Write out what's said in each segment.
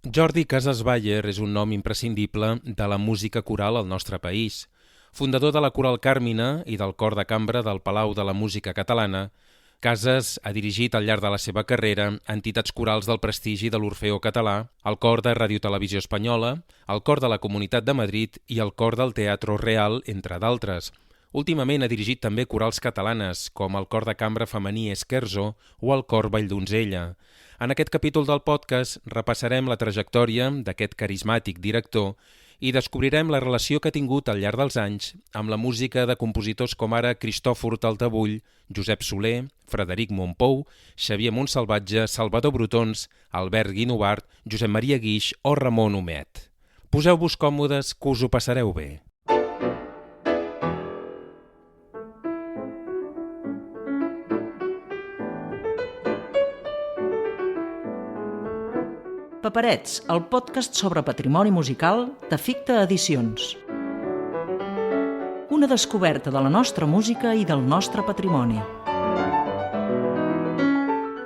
Jordi Casas Bayer és un nom imprescindible de la música coral al nostre país. Fundador de la Coral Càrmina i del Cor de Cambra del Palau de la Música Catalana, Casas ha dirigit al llarg de la seva carrera entitats corals del prestigi de l'Orfeó Català, el Cor de Ràdio Televisió Espanyola, el Cor de la Comunitat de Madrid i el Cor del Teatro Real, entre d'altres. Últimament ha dirigit també corals catalanes, com el Cor de Cambra femení Esquerzo o el Cor Valldonzella. En aquest capítol del podcast repassarem la trajectòria d'aquest carismàtic director i descobrirem la relació que ha tingut al llarg dels anys amb la música de compositors com ara Cristòfor Taltabull, Josep Soler, Frederic Mompou, Xavier Montsalvatge, Salvador Brotons, Albert Guinovart, Josep Maria Guix o Ramon Humet. Poseu-vos còmodes, que us ho passareu bé. Paperets, el podcast sobre patrimoni musical de Ficta Edicions. Una descoberta de la nostra música i del nostre patrimoni.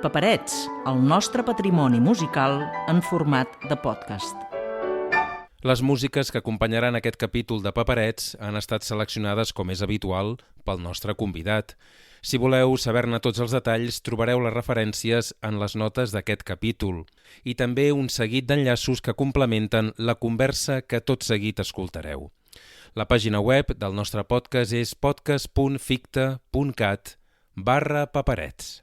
Paperets, el nostre patrimoni musical en format de podcast. Les músiques que acompanyaran aquest capítol de Paperets han estat seleccionades, com és habitual, pel nostre convidat. Si voleu saber-ne tots els detalls, trobareu les referències en les notes d'aquest capítol i també un seguit d'enllaços que complementen la conversa que tot seguit escoltareu. La pàgina web del nostre podcast és podcast.ficta.cat/paperets.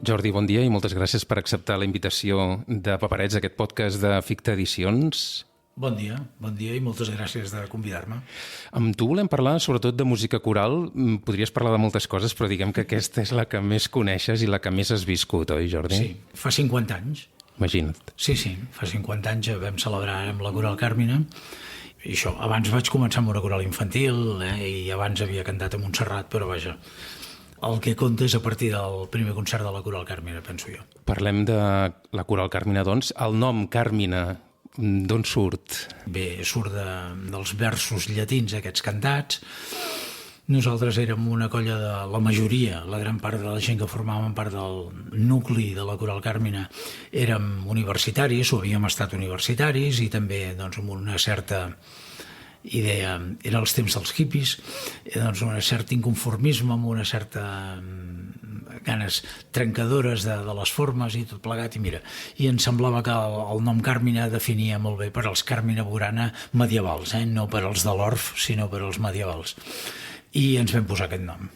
Jordi, bon dia i moltes gràcies per acceptar la invitació de Paperets, aquest podcast de Ficta Edicions. Bon dia i moltes gràcies de convidar-me. Amb tu volem parlar sobretot de música coral. Podries parlar de moltes coses, però diguem que aquesta és la que més coneixes i la que més has viscut, oi, Jordi? Sí, fa 50 anys. Imagina't. Sí, fa 50 anys vam celebrar amb la Coral Càrmina. I això, abans vaig començar amb una coral infantil, i abans havia cantat a Montserrat, però vaja, el que compta és a partir del primer concert de la Coral Càrmina, penso jo. Parlem de la Coral Càrmina, doncs. El nom Càrmina, d'on surt? Bé, surt dels versos llatins aquests cantats. Nosaltres érem una colla de la majoria, la gran part de la gent que formàvem part del nucli de la Coral Càrmina érem universitaris o havíem estat universitaris i també doncs, amb una certa idea, eren els temps dels hippies, doncs un cert inconformisme, amb una certa ganes trencadores de les formes i tot plegat, i mira, i em semblava que el nom Càrmina definia molt bé per als Càrmina Burana medievals, no per als de l'Orf, sinó per als medievals. I ens vam posar aquest nom.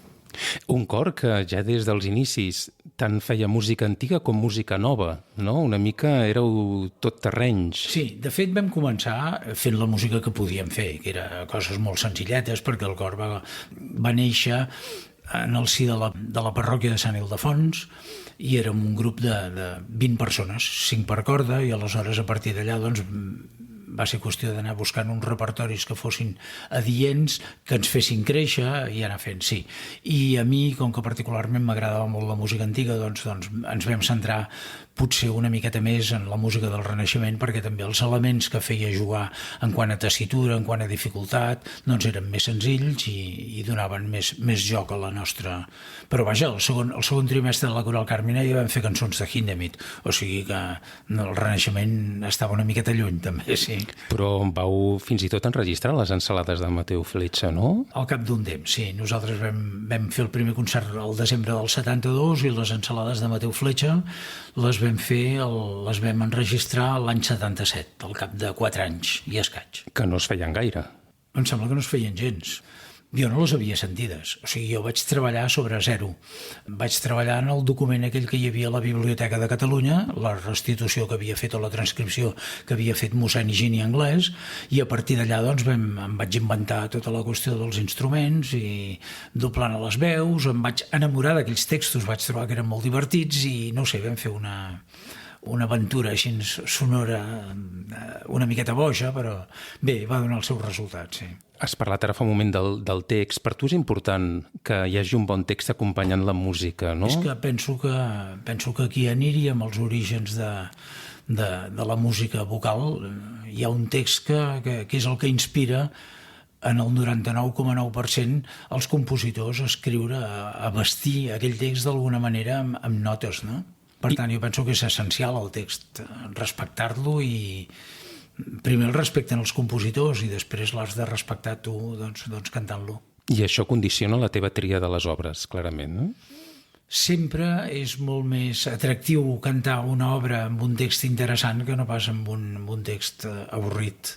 Un cor que ja des dels inicis tant feia música antiga com música nova, no? Una mica éreu tot terrenys. Sí, de fet vam començar fent la música que podíem fer, que era coses molt senzilletes, perquè el cor va néixer en el si de la parròquia de Sant Ildefons i érem un grup de 20 persones, 5 per corda, i aleshores a partir d'allà doncs va ser qüestió d'anar buscant uns repertoris que fossin adients, que ens fessin créixer i anar fent, sí. I a mi, com que particularment m'agradava molt la música antiga, doncs ens vam centrar potser una miqueta més en la música del Renaixement, perquè també els elements que feia jugar en quant a tessitura, en quant a dificultat, doncs eren més senzills i donaven més joc a la nostra... Però vaja, el segon trimestre de la Coral Càrmina ja vam fer cançons de Hindemith, o sigui que el Renaixement estava una miqueta lluny també, sí. Però vau fins i tot enregistrar les ensalades de Mateu Fletxa, no? Al cap d'un temps, sí. Nosaltres vam fer el primer concert al desembre del 72 i les ensalades de Mateu Fletxa les vam enregistrar l'any 77, al cap de 4 anys i escaig. Que no es feien gaire. Em sembla que no es feien gens. Jo no les havia sentides. O sigui, jo vaig treballar sobre zero. Vaig treballar en el document aquell que hi havia a la Biblioteca de Catalunya, la restitució que havia fet o la transcripció que havia fet mossèn Higini Anglès, i a partir d'allà doncs, em vaig inventar tota la qüestió dels instruments i doblant a les veus, em vaig enamorar d'aquells textos, vaig trobar que eren molt divertits i no sé, vam fer una aventura així sonora una miqueta boja, però bé, va donar els seus resultats, sí. Has parlat ara fa un moment del text. Per tu és important que hi hagi un bon text acompanyant la música, no? És que penso que aquí aniríem als orígens de la música vocal. Hi ha un text que és el que inspira en el 99,9% els compositors a escriure, a vestir aquell text d'alguna manera amb notes, no? Per tant, jo penso que és essencial el text, respectar-lo i primer el respecten els compositors i després l'has de respectar tu doncs cantant-lo. I això condiciona la teva tria de les obres, clarament, no? Sempre és molt més atractiu cantar una obra amb un text interessant que no pas amb un text avorrit.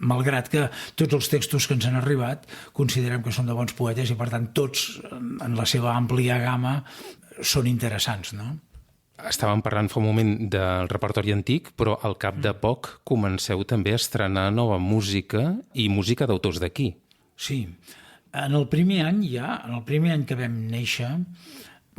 Malgrat que tots els textos que ens han arribat considerem que són de bons poetes i per tant tots en la seva àmplia gamma són interessants, no? Estàvem parlant fa un moment del repertori antic, però al cap de poc comenceu també a estrenar nova música i música d'autors d'aquí. Sí. En el primer any que vam néixer,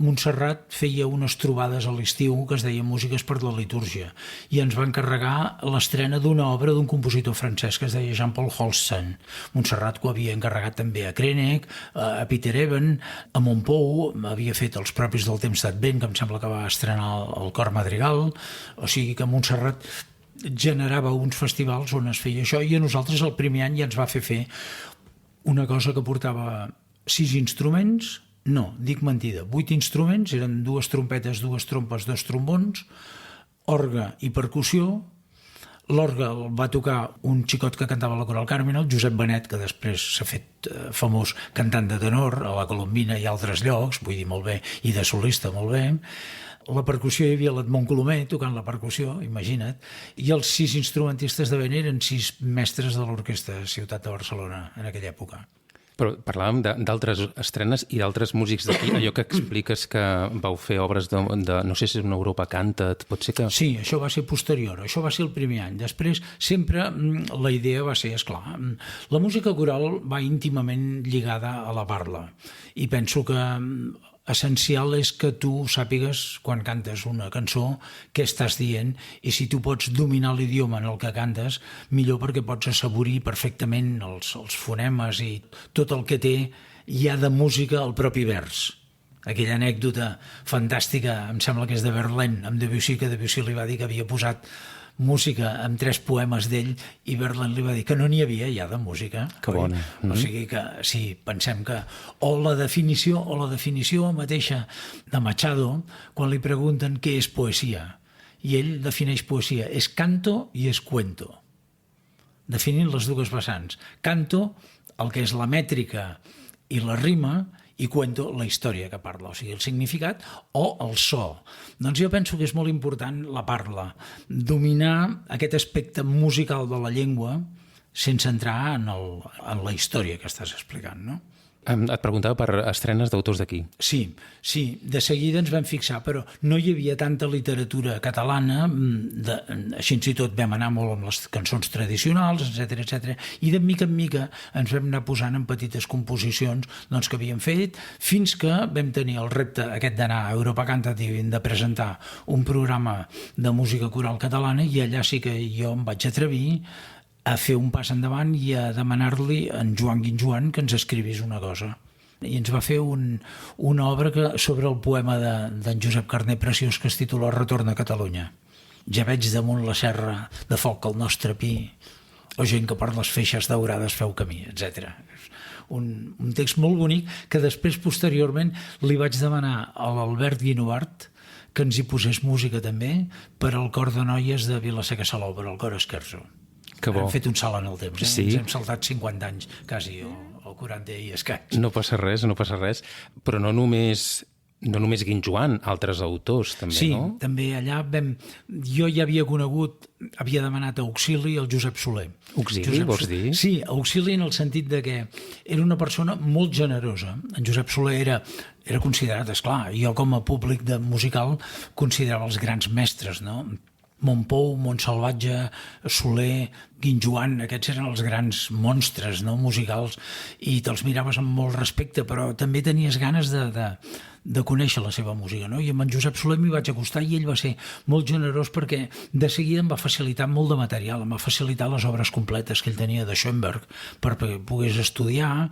Montserrat feia unes trobades a l'estiu que es deien Músiques per la litúrgia i ens va encarregar l'estrena d'una obra d'un compositor francès que es deia Jean-Paul Holstein. Montserrat ho havia encarregat també a Krenec, a Peter Eben, a Montpou, havia fet Els propis del temps d'Advent, que em sembla que va estrenar el Cor Madrigal, o sigui que Montserrat generava uns festivals on es feia això i a nosaltres el primer any ja ens va fer una cosa que portava 6 instruments. No, dic mentida, 8 instruments, eren 2 trompetes, 2 trompes, 2 trombons, orgue i percussió. L'orgue el va tocar un xicot que cantava a la Coral Carmina, el Josep Benet, que després s'ha fet famós cantant de tenor a la Colombina i altres llocs, vull dir molt bé, i de solista molt bé. La percussió hi havia l'Edmond Colomer tocant la percussió, imagina't, i els 6 instrumentistes de vent eren 6 mestres de l'Orquestra Ciutat de Barcelona en aquella època. Però parlàvem d'altres estrenes i d'altres músics d'aquí, allò que expliques que vau fer obres de no sé si és una Europa Canta't, pot ser que... Sí, això va ser posterior, això va ser el primer any. Després, sempre la idea va ser, esclar, la música coral va íntimament lligada a la parla i penso que essencial és que tu sàpigues quan cantes una cançó què estàs dient i si tu pots dominar l'idioma en el que cantes, millor perquè pots assaborir perfectament els fonemes i tot el que té ja de música al propi vers. Aquella anècdota fantàstica, em sembla que és de Verlaine, amb Debussy, que Debussy li va dir que havia posat música amb 3 poemes d'ell i Verlaine li va dir que no n'hi havia ja de música. Que bona. O sigui que sí, pensem que o la definició mateixa de Machado, quan li pregunten què és poesia, i ell defineix poesia, és canto i és cuento, definint les dues vessants. Canto, el que és la mètrica i la rima, i cuento la història que parla, o sigui, el significat o el so. Doncs jo penso que és molt important la parla, dominar aquest aspecte musical de la llengua sense entrar en la història que estàs explicant, no? Et preguntava per estrenes d'autors d'aquí. Sí, de seguida ens vam fixar, però no hi havia tanta literatura catalana, així i tot vam anar molt amb les cançons tradicionals, etc, i de mica en mica ens vam anar posant en petites composicions que havíem fet, fins que vam tenir el repte aquest d'anar a Europa Canta't i de presentar un programa de música coral catalana, i allà sí que jo em vaig atrevir a fer un pas endavant i a demanar-li a en Joan Guinjoan que ens escrivís una cosa. I ens va fer una obra sobre el poema d'en Josep Carner preciós que es titula Retorn a Catalunya. Ja veig damunt la serra de foc el nostre pi, o gent que per les feixes daurades feu camí, etc. Un text molt bonic que després, posteriorment, li vaig demanar a l'Albert Guinovart que ens hi posés música també per al cor de noies de Vila-seca Salou, per al cor Esquerzo. Hem fet un salt en el temps, Sí. Ens hem saltat 50 anys, quasi, o 40 i escaig. No passa res, però no només No només Guinjoan, altres autors també, Sí, no? també allà jo ja havia conegut, havia demanat auxili al Josep Soler. Auxili, vols dir? Sí, auxili en el sentit de que era una persona molt generosa. En Josep Soler era considerat, esclar, jo com a públic de musical considerava els grans mestres, no? Montpou, Montsalvatge, Soler, Guinjoan, aquests eren els grans monstres, no?, musicals, i te'ls miraves amb molt respecte, però també tenies ganes de conèixer la seva música, no? I amb en Josep Soler m'hi vaig acostar i ell va ser molt generós perquè de seguida em va facilitar molt de material, em va facilitar les obres completes que ell tenia de Schoenberg perquè pogués estudiar.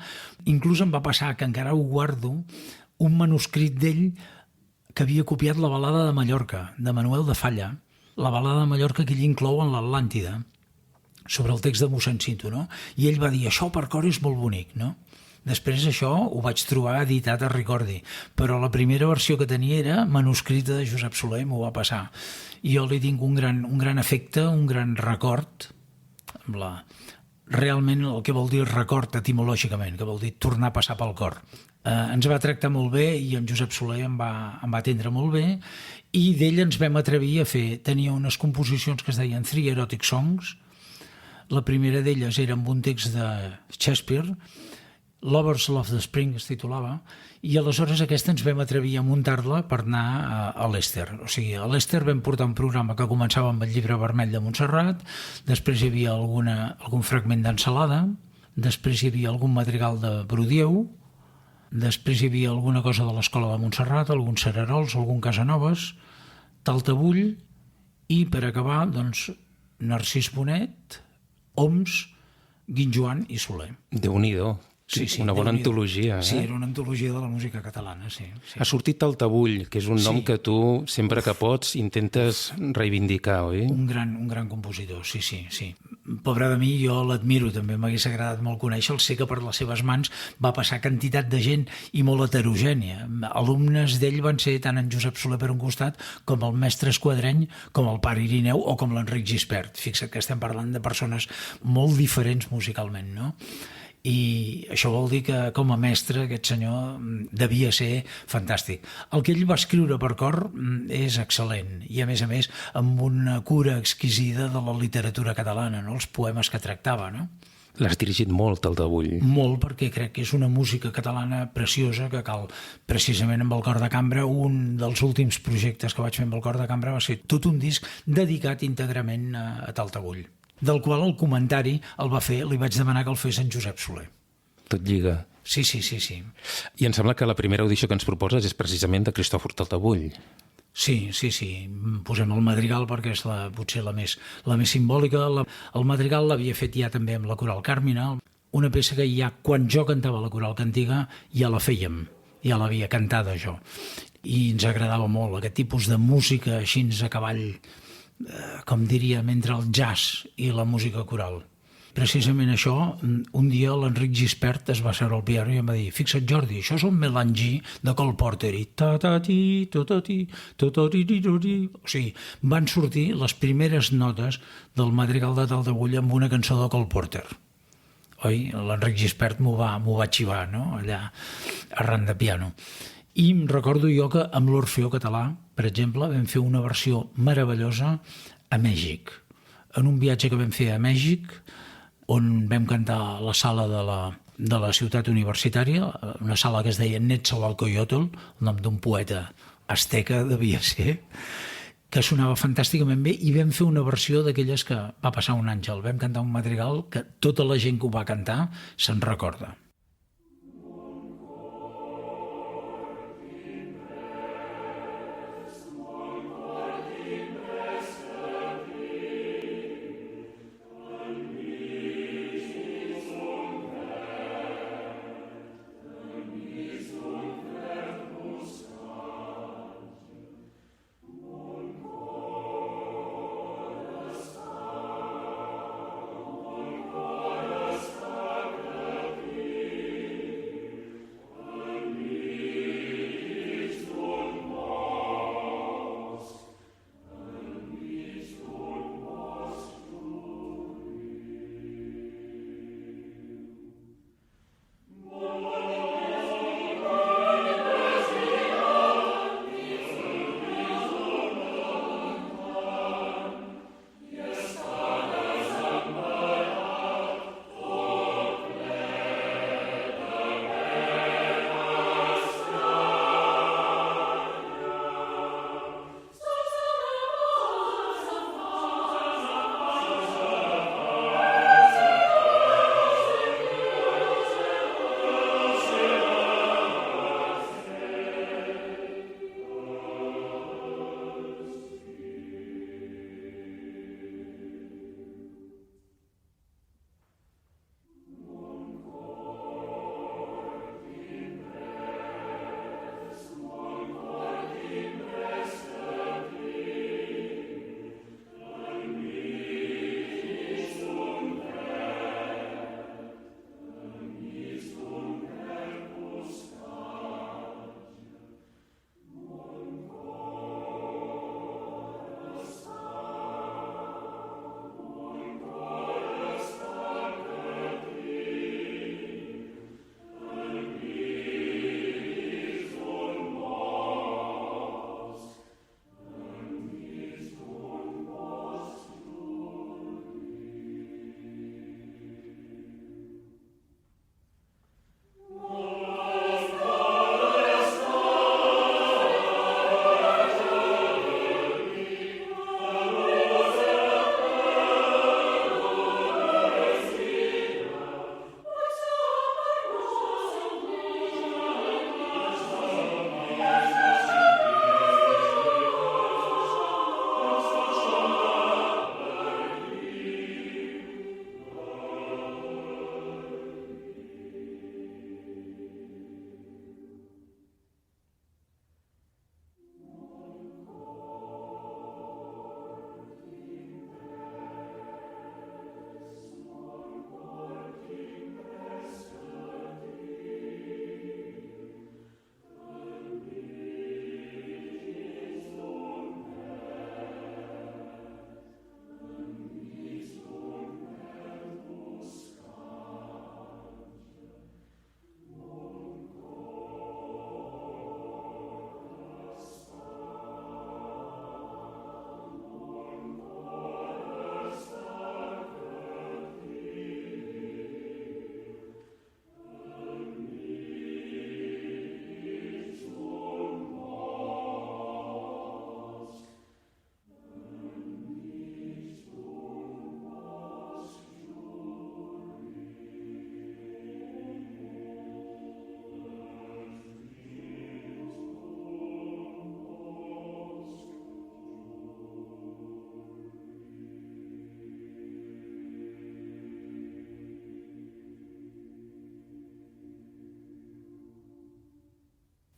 Inclús em va passar, que encara ho guardo, un manuscrit d'ell que havia copiat la balada de Mallorca, de Manuel de Falla, la balada de Mallorca que ell inclou en l'Atlàntida, sobre el text de mossèn Cinto, no? I ell va dir, això per cor és molt bonic, no? Després això ho vaig trobar editat a Ricordi, però la primera versió que tenia era manuscrita de Josep Soler, m'ho va passar. I jo li tinc un gran efecte, un gran record, amb realment el que vol dir record etimològicament, que vol dir tornar a passar pel cor. Ens va tractar molt bé i en Josep Soler em va atendre molt bé, i d'ell ens vam atrevir a fer, tenia unes composicions que es deien Three Erotic Songs. La primera d'elles era amb un text de Shakespeare, Lovers Love the Spring es titulava, i aleshores aquesta ens vam atrevir a muntar-la per anar a l'Ester. O sigui, a l'Ester vam portar un programa que començava amb el Llibre Vermell de Montserrat, després hi havia algun fragment d'Ensalada, després hi havia algun madrigal de Brodieu, després hi havia alguna cosa de l'Escola de Montserrat, alguns Cererols, algun Casanovas, Taltabull, i per acabar, doncs, Narcís Bonet, Oms, Guinjoan i Soler. Déu-n'hi-do. Sí, una bona antologia. Sí, era una antologia de la música catalana, sí. Ha sortit Taltabull, que és un nom que tu, sempre que pots, intentes reivindicar, oi? Un gran compositor, sí. Pobre de mi, jo l'admiro, també m'hagués agradat molt conèixer-el, sé que per les seves mans va passar quantitat de gent i molt heterogènia. Alumnes d'ell van ser tant en Josep Soler per un costat, com el mestre Esquadreny, com el pare Irineu o com l'Enric Gispert. Fixa't que estem parlant de persones molt diferents musicalment, no? I això vol dir que com a mestre aquest senyor devia ser fantàstic. El que ell va escriure per cor és excel·lent i a més amb una cura exquisida de la literatura catalana, no? Els poemes que tractava, no? L'has dirigit molt, Taltabull. Molt, perquè crec que és una música catalana preciosa que cal, precisament amb el Cor de Cambra. Un dels últims projectes que vaig fer amb el Cor de Cambra va ser tot un disc dedicat íntegrament a Taltabull, del qual el comentari li vaig demanar que el fes en Josep Soler. Tot lliga. Sí. I em sembla que la primera audició que ens proposes és precisament de Cristòfor Taltabull. Sí. Posem el Madrigal perquè és potser la més simbòlica. El Madrigal l'havia fet ja també amb la Coral Càrmina, una peça que ja quan jo cantava la Coral Cantiga ja la fèiem, ja l'havia cantada jo. I ens agradava molt aquest tipus de música així a cavall, com diríem, entre el jazz i la música coral. Precisament això, un dia l'Enric Gispert es va seure al piano i em va dir, fixa't Jordi, això és un melangí de Cole Porter i ta-ta-ti, to-ta-ti, to-ta-ti-ti-to-ti. O sigui, van sortir les primeres notes del Madrigal de Taltabull amb una cançó de Cole Porter. Oi? L'Enric Gispert m'ho va xivar, no? Allà, arran de piano. I em recordo jo que amb l'Orfeó Català, per exemple, vam fer una versió meravellosa a Mèxic. En un viatge que vam fer a Mèxic, on vam cantar a la sala de la ciutat universitària, una sala que es deia Netzahualcoyotl, el nom d'un poeta asteca devia ser, que sonava fantàsticament bé, i vam fer una versió d'aquelles que va passar un àngel. Vam cantar un madrigal que tota la gent que ho va cantar se'n recorda.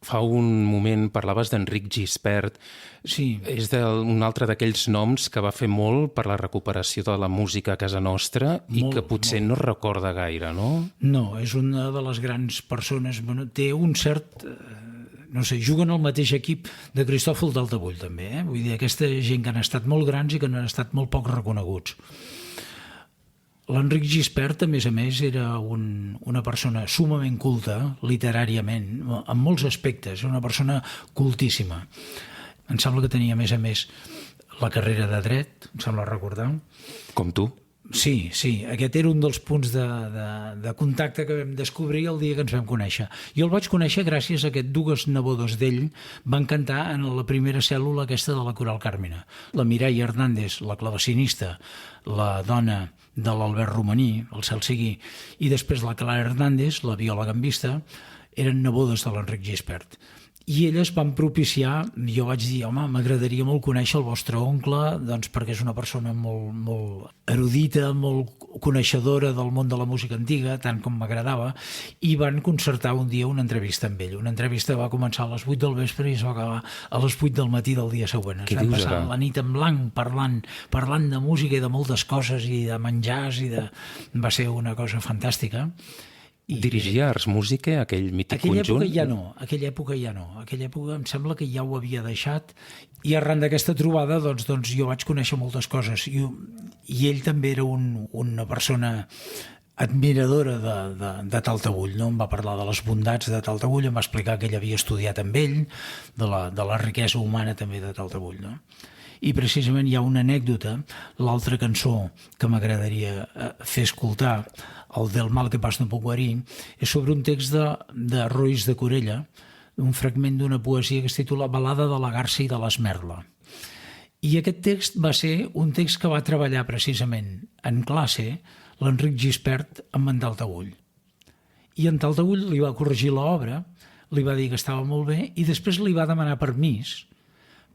Fa un moment parlaves d'Enric Gispert. Sí. És un altre d'aquells noms que va fer molt per la recuperació de la música a casa nostra i que potser no es recorda gaire, no? No, és una de les grans persones. Bueno, té un cert... no sé, juguen al mateix equip de Cristòfol d'Altavull, també. Vull dir, aquesta gent que han estat molt grans i que han estat molt poc reconeguts. L'Enric Gispert, a més, era una persona sumament culta, literàriament, en molts aspectes, una persona cultíssima. Em sembla que tenia, a més, la carrera de dret, em sembla recordar. Com tu? Sí, aquest era un dels punts de contacte que vam descobrir el dia que ens vam conèixer. Jo el vaig conèixer gràcies a que dues nebodes d'ell van cantar en la primera cèl·lula aquesta de la Coral Càrmina. La Mireia Hernández, la clavecinista, la dona de l'Albert Romaní, el cel sigui, i després la Clara Hernández, la viola gambista, eren nebodes de l'Enric Gispert. I elles van propiciar, jo vaig dir, home, m'agradaria molt conèixer el vostre oncle, doncs perquè és una persona molt erudita, molt coneixedora del món de la música antiga, tant com m'agradava, i van concertar un dia una entrevista amb ell. Una entrevista va començar a les 8 del vespre i es va acabar a les 8 del matí del dia següent. Ens vam passar la nit en blanc parlant de música i de moltes coses i de menjars va ser una cosa fantàstica. Dirigia Ars Música, aquell mític conjunt? Aquella època ja no. Aquella època em sembla que ja ho havia deixat i arran d'aquesta trobada doncs jo vaig conèixer moltes coses i ell també era una persona admiradora de Taltabull, no? Em va parlar de les bondats de Taltabull, em va explicar que ell havia estudiat amb ell, de la riquesa humana també de Taltabull, no? I precisament hi ha una anècdota, l'altra cançó que m'agradaria fer escoltar, el del mal que pas no puc guarir, és sobre un text de Roís de Corella, un fragment d'una poesia que es titula Balada de la Garça i de l'Esmerla. I aquest text va ser un text que va treballar precisament en classe l'Enric Gispert amb en Taltabull. I en Taltabull li va corregir l'obra, li va dir que estava molt bé i després li va demanar permís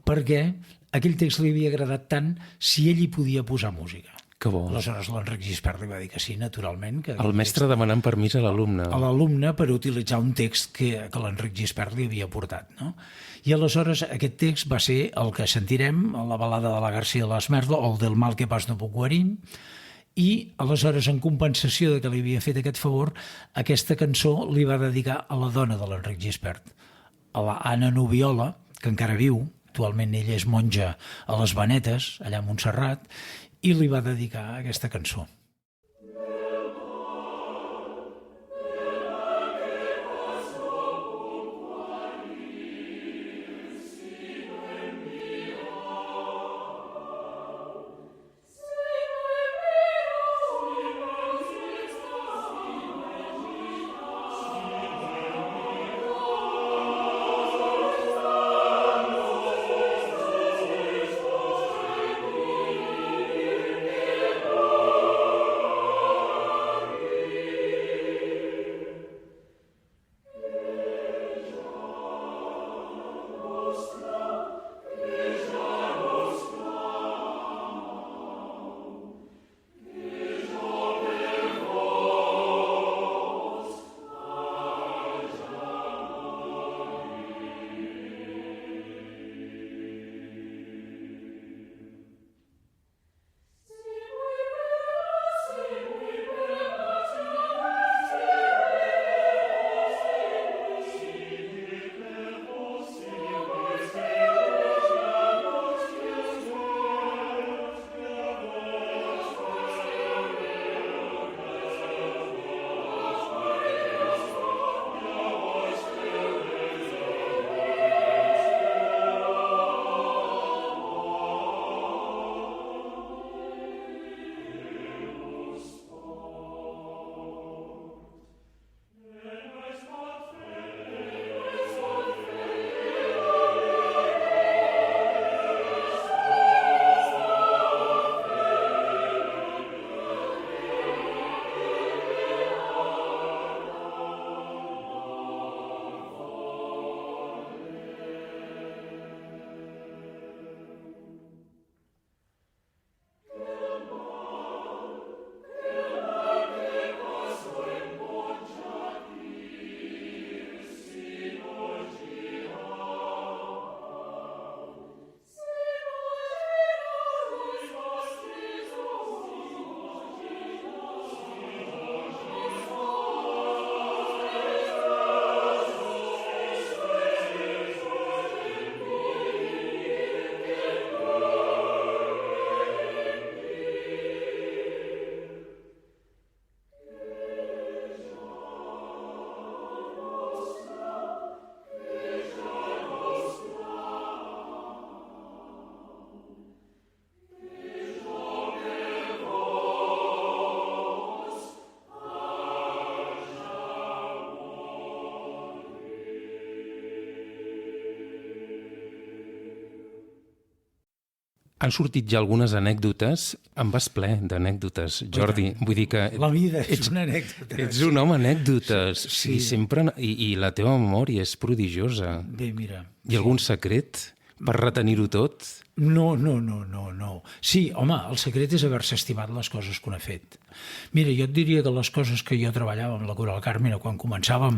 perquè aquell text li havia agradat tant si ell hi podia posar música. Que bo. Aleshores l'Enric Gispert li va dir que sí, naturalment. Que el mestre demanant permís a l'alumne. A l'alumne per utilitzar un text que l'Enric Gispert li havia portat, no? I aleshores aquest text va ser el que sentirem, la balada de la Garcia de l'Esmerla, o el del mal que pas no puc guarir, i aleshores en compensació de que li havia fet aquest favor, aquesta cançó li va dedicar a la dona de l'Enric Gispert, a la Anna Nubiola, que encara viu, actualment ella és monja a les Venetes, allà a Montserrat, i li va dedicar aquesta cançó. Han sortit ja algunes anècdotes. Em vas ple d'anècdotes, Jordi. Vull dir que... La vida és una anècdota. Ets un home anècdotes. Sí. I sempre... I la teva memòria és prodigiosa. Bé, mira. I algun secret per retenir-ho tot? No. Sí, home, el secret és haver-se estimat les coses que un ha fet. Mira, jo et diria que les coses que jo treballava amb la Coral Carmina quan començàvem,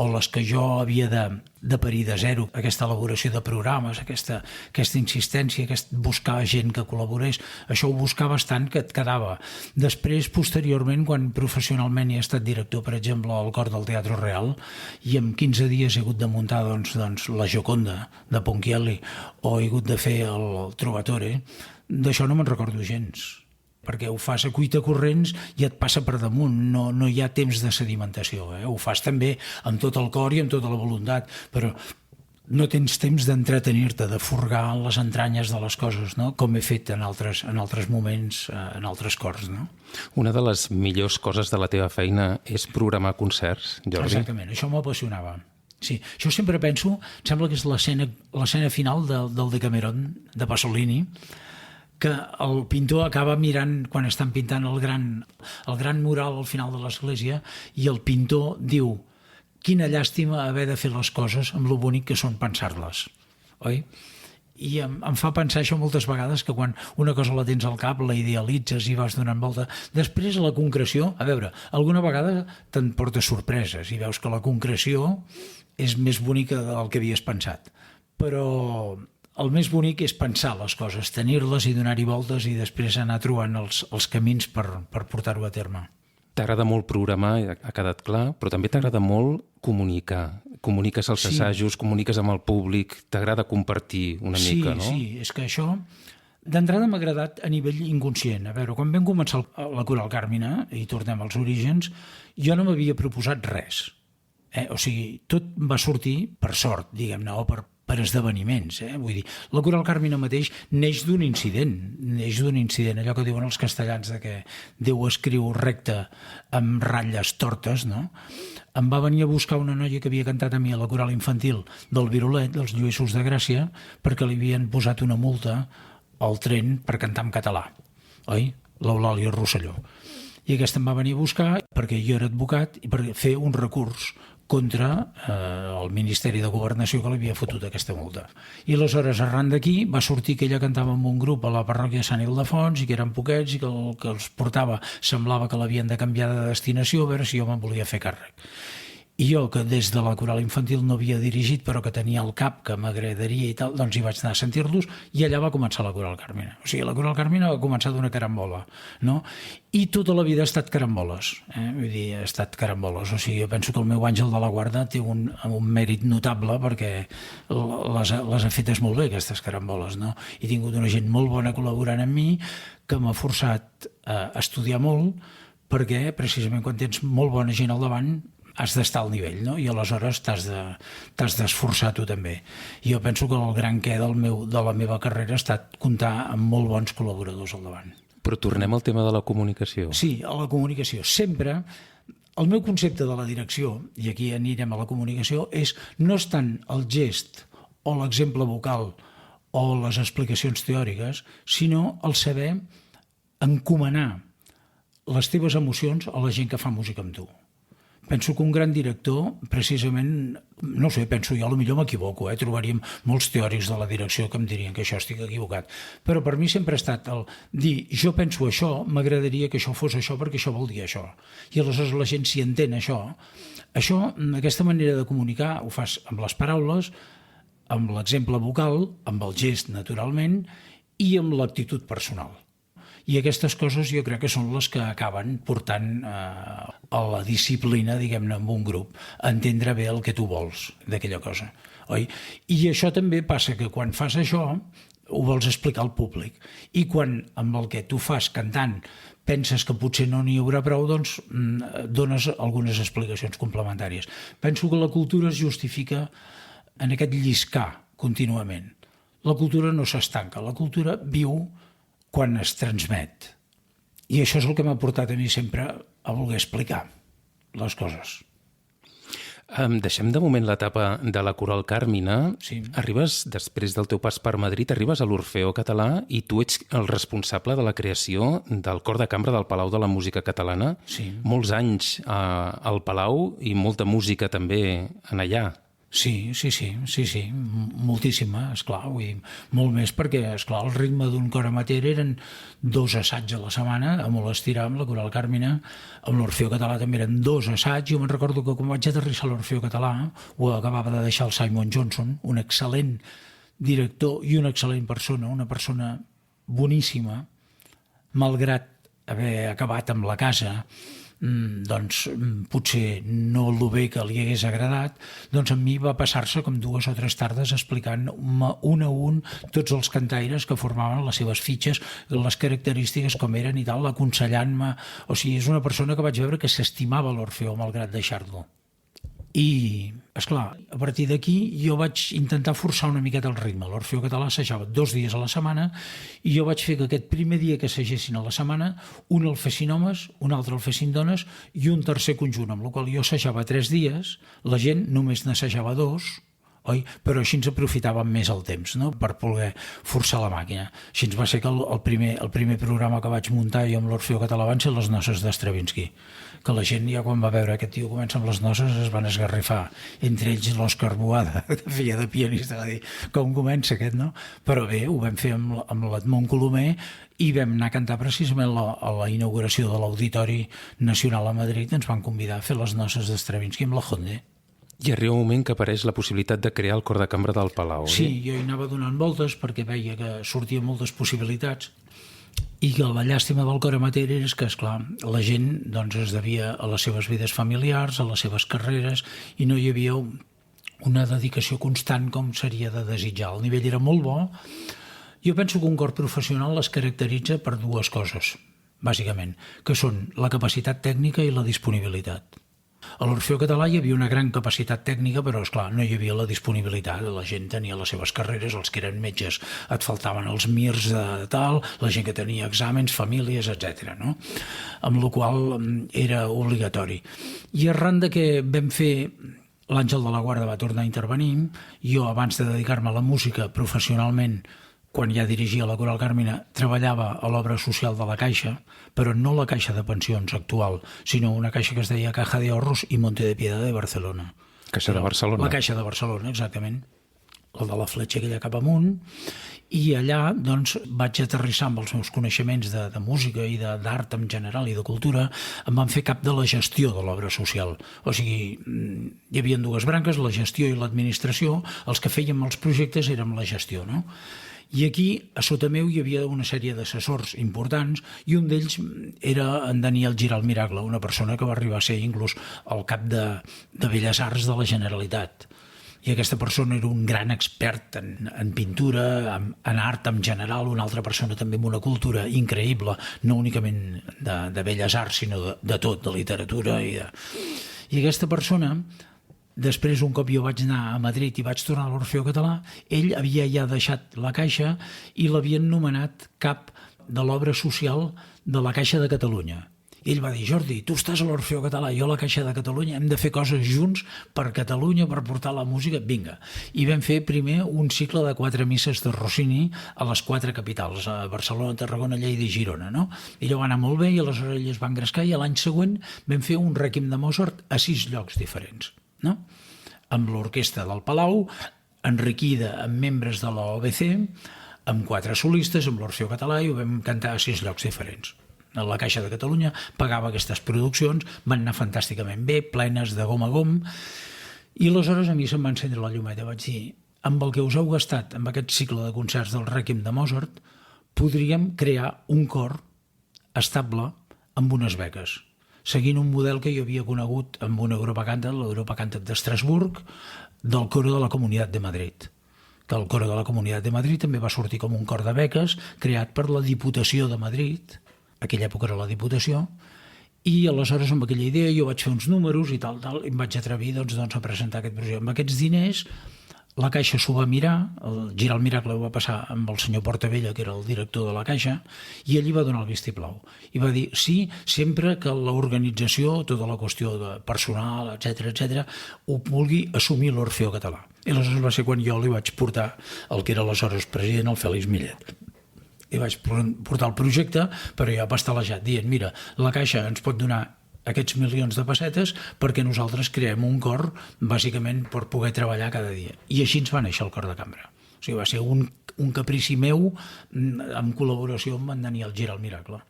o les que jo havia de parir de zero, aquesta elaboració de programes, aquesta insistència, buscar gent que col·laborés, això ho buscaves tant que et quedava. Després, posteriorment, quan professionalment he estat director, per exemple, al Cor del Teatre Real, i en 15 dies he hagut de muntar doncs, la Gioconda de Ponchielli, o he hagut de fer el Trovatore, d'això no me'n recordo gens, perquè ho fas a cuita corrents i et passa per damunt, no hi ha temps de sedimentació, ho fas també amb tot el cor i amb tota la voluntat, però no tens temps d'entretenir-te, de furgar en les entranyes de les coses, no? Com he fet en altres moments, en altres cors. No? Una de les millors coses de la teva feina és programar concerts, Jordi. Exactament, això m'apassionava. Sí, jo sempre penso, sembla que és l'escena final del Decameron de Pasolini, que el pintor acaba mirant quan estan pintant el gran mural al final de l'església i el pintor diu: quina llàstima haver de fer les coses amb lo bonic que són pensar-les, oi? I em fa pensar això moltes vegades, que quan una cosa la tens al cap, la idealitzes i vas donant volta. Després la concreció, a veure, alguna vegada te'n porta sorpreses i veus que la concreció és més bonica del que havies pensat. Però el més bonic és pensar les coses, tenir-les i donar-hi voltes i després anar trobant els camins per portar-ho a terme. T'agrada molt programar, ha quedat clar, però també t'agrada molt comunicar. Comuniques els assajos, comuniques amb el públic, t'agrada compartir una mica, no? Sí, és que això d'entrada m'ha agradat a nivell inconscient. A veure, quan vam començar la Coral Carmina, i tornem als orígens, jo no m'havia proposat res. O sigui, tot va sortir per sort, diguem-ne, o per esdeveniments. Vull dir, la Coral Carmina mateix neix d'un incident, allò que diuen els castellans de que Déu escriu recte amb ratlles tortes, no? Em va venir a buscar una noia que havia cantat a mi a la coral infantil del Virolet, dels Lluïssos de Gràcia, perquè li havien posat una multa al tren per cantar en català, oi? L'Eulàlia Rosselló. I aquesta em va venir a buscar perquè jo era advocat i per fer un recurs contra el Ministeri de Governació que li havia fotut aquesta multa. I aleshores, arran d'aquí, va sortir que ella cantava amb un grup a la parròquia de Sant Ildefons i que eren poquets i que el que els portava semblava que l'havien de canviar de destinació, a veure si jo me'n volia fer càrrec. I jo, que des de la coral infantil no havia dirigit, però que tenia al cap que m'agradaria i tal, doncs hi vaig anar a sentir-los i allà va començar la Coral Carmina. O sigui, la Coral Carmina va començar d'una carambola, no? I tota la vida ha estat caramboles, Vull dir, ha estat caramboles. O sigui, jo penso que el meu àngel de la guarda té un mèrit notable perquè les ha fetes molt bé, aquestes caramboles, no? He tingut una gent molt bona col·laborant amb mi que m'ha forçat a estudiar molt perquè, precisament, quan tens molt bona gent al davant, has d'estar al nivell, no? I aleshores t'has d'esforçar tu també. I jo penso que el gran què de la meva carrera ha estat comptar amb molt bons col·laboradors al davant. Però tornem al tema de la comunicació. Sí, a la comunicació. Sempre, el meu concepte de la direcció, i aquí anirem a la comunicació, no és tant el gest o l'exemple vocal o les explicacions teòriques, sinó el saber encomanar les teves emocions a la gent que fa música amb tu. Penso que un gran director, precisament, no sé, penso jo, potser m'equivoco, trobaríem molts teòrics de la direcció que em dirien que això estic equivocat, però per mi sempre ha estat el dir, jo penso això, m'agradaria que això fos això perquè això vol dir això. I aleshores la gent s'hi entén això. Això, aquesta manera de comunicar, ho fas amb les paraules, amb l'exemple vocal, amb el gest, naturalment, i amb l'actitud personal. I aquestes coses jo crec que són les que acaben portant a la disciplina, diguem-ne, amb un grup, a entendre bé el que tu vols d'aquella cosa, oi? I això també passa que quan fas això ho vols explicar al públic i quan amb el que tu fas cantant penses que potser no n'hi haurà prou, doncs dones algunes explicacions complementàries. Penso que la cultura es justifica en aquest lliscar contínuament. La cultura no s'estanca, la cultura viu quan es transmet. I això és el que m'ha portat a mi sempre a voler explicar les coses. Deixem de moment l'etapa de la Coral Carmina. Sí. Arribes, després del teu pas per Madrid, arribes a l'Orfeó Català i tu ets el responsable de la creació del cor de cambra del Palau de la Música Catalana. Sí. Molts anys al Palau i molta música també en allà. Sí, moltíssima, esclar, vull dir, molt més perquè, esclar, el ritme d'un cor amateur eren 2 assaigs a la setmana, a molt estirar amb la Coral Carmina, amb l'Orfeó Català també eren 2 assaigs. Jo me'n recordo que quan vaig aterrissar a l'Orfeó Català ho acabava de deixar el Simon Johnson, un excel·lent director i una excel·lent persona, una persona boníssima, malgrat haver acabat amb la casa, doncs potser no el bé que li hagués agradat, doncs a mi va passar-se com 2 o 3 tardes explicant un a un tots els cantaires que formaven les seves fitxes, les característiques com eren i tal, aconsellant-me. O sigui, és una persona que vaig veure que s'estimava l'Orfeó malgrat deixar-lo. I, esclar, a partir d'aquí jo vaig intentar forçar una miqueta el ritme. L'Orfeó Català assajava 2 dies a la setmana i jo vaig fer que aquest primer dia que assagessin a la setmana un el fessin homes, un altre el fessin dones i un tercer conjunt, amb la qual jo assajava 3 dies, la gent només n'assajava 2, oi? Però així ens aprofitàvem més el temps, no?, per poder forçar la màquina. Així va ser que el primer programa que vaig muntar jo amb l'Orfeó Català van ser les noces d'Stravinsky, que la gent ja quan va veure aquest tio comença amb les noces es van esgarrifar, entre ells l'Òscar Boada, que feia de pianista, va dir, com comença aquest, no? Però bé, ho vam fer amb l'Edmond Colomer i vam anar a cantar precisament a la inauguració de l'Auditori Nacional a Madrid. Ens van convidar a fer les noces d'Stravinsky amb la Honde. I arriba un moment que apareix la possibilitat de crear el cor de cambra del Palau. Sí, jo hi anava donant voltes perquè veia que sortien moltes possibilitats i que la llàstima del cor amateur és que, esclar, la gent doncs, es devia a les seves vides familiars, a les seves carreres, i no hi havia una dedicació constant com seria de desitjar. El nivell era molt bo. Jo penso que un cor professional es caracteritza per 2 coses, bàsicament, que són la capacitat tècnica i la disponibilitat. A l'Orfeó Català hi havia una gran capacitat tècnica, però, esclar, no hi havia la disponibilitat. La gent tenia les seves carreres, els que eren metges et faltaven els mirs de tal, la gent que tenia exàmens, famílies, etc. No? Amb la qual era obligatori. I arran de que vam fer l'Àngel de la Guarda va tornar a intervenir, jo, abans de dedicar-me a la música professionalment, quan ja dirigia la Coral Carmina, treballava a l'obra social de la Caixa, però no la Caixa de Pensions actual, sinó una caixa que es deia Caja de Ahorros i Monte de Piedad de Barcelona. Caixa de Barcelona. La Caixa de Barcelona, exactament. La de la fletxa aquella cap amunt. I allà doncs, vaig aterrissar amb els meus coneixements de música i d'art en general i de cultura, em van fer cap de la gestió de l'obra social. O sigui, hi havia 2 branques, la gestió i l'administració. Els que fèiem els projectes érem la gestió, no? I aquí, a sota meu, hi havia una sèrie d'assessors importants i un d'ells era en Daniel Giral Miracle, una persona que va arribar a ser inclús el cap de Belles Arts de la Generalitat. I aquesta persona era un gran expert en pintura, en art en general, una altra persona també amb una cultura increïble, no únicament de Belles Arts, sinó de tot, de literatura. I aquesta persona, després, un cop jo vaig anar a Madrid i vaig tornar a l'Orfeó Català, ell havia ja deixat la Caixa i l'havien nomenat cap de l'obra social de la Caixa de Catalunya. I ell va dir, Jordi, tu estàs a l'Orfeó Català, jo a la Caixa de Catalunya, hem de fer coses junts per Catalunya, per portar la música, vinga. I vam fer primer un cicle de 4 misses de Rossini a les 4 capitals, a Barcelona, Tarragona, Lleida i Girona, no? I allò va anar molt bé i aleshores ell es va engrescar i l'any següent vam fer un rèquiem de Mozart a 6 llocs diferents, no? Amb l'orquestra del Palau, enriquida amb membres de l'OBC, amb 4 solistes, amb l'Orfeó Català, i ho vam cantar a 6 llocs diferents. La Caixa de Catalunya pagava aquestes produccions, van anar fantàsticament bé, plenes de gom a gom, i aleshores a mi se'm va encendre la llumeta. Vaig dir, amb el que us heu gastat amb aquest cicle de concerts del Rèquiem de Mozart, podríem crear un cor estable amb unes beques, seguint un model que jo havia conegut amb una Europa Cantat, l'Europa Cantat d'Estrasburg, del Coro de la Comunitat de Madrid. Que el Coro de la Comunitat de Madrid també va sortir com un cor de beques creat per la Diputació de Madrid, aquella època era la Diputació, i aleshores amb aquella idea jo vaig fer uns números i tal, i em vaig atrevir doncs, a presentar aquest projecte. Amb aquests diners La Caixa s'ho va mirar, el Girar el Miracle ho va passar amb el senyor Portavella, que era el director de la Caixa, i ell li va donar el vistiplau. I va dir, sí, sempre que l'organització, tota la qüestió de personal, etc, ho vulgui assumir l'Orfeó Català. I aleshores va ser quan jo li vaig portar el que era aleshores president, el Fèlix Millet. I vaig portar el projecte, però ja pastelejat, dient, mira, la Caixa ens pot donar aquests milions de pessetes perquè nosaltres creem un cor bàsicament per poder treballar cada dia. I així ens va néixer el Cor de Cambra. O sigui, va ser un caprici meu en col·laboració amb en Daniel Girar el Miracle.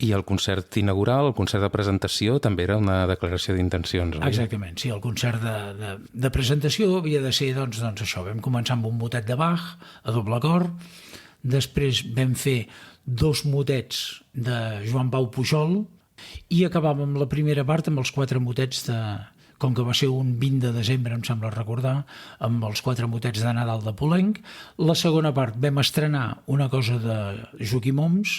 I el concert inaugural, el concert de presentació, també era una declaració d'intencions, oi? Exactament, sí, el concert de presentació havia de ser, doncs això, vam començar amb un motet de Bach, a doble cor, després vam fer 2 motets de Joan Pau Pujol, i acabàvem amb la primera part amb els 4 motets com que va ser un 20 de desembre, em sembla recordar, amb els 4 motets de Nadal de Poulenc. La segona part vam estrenar una cosa de Joaquim Oms,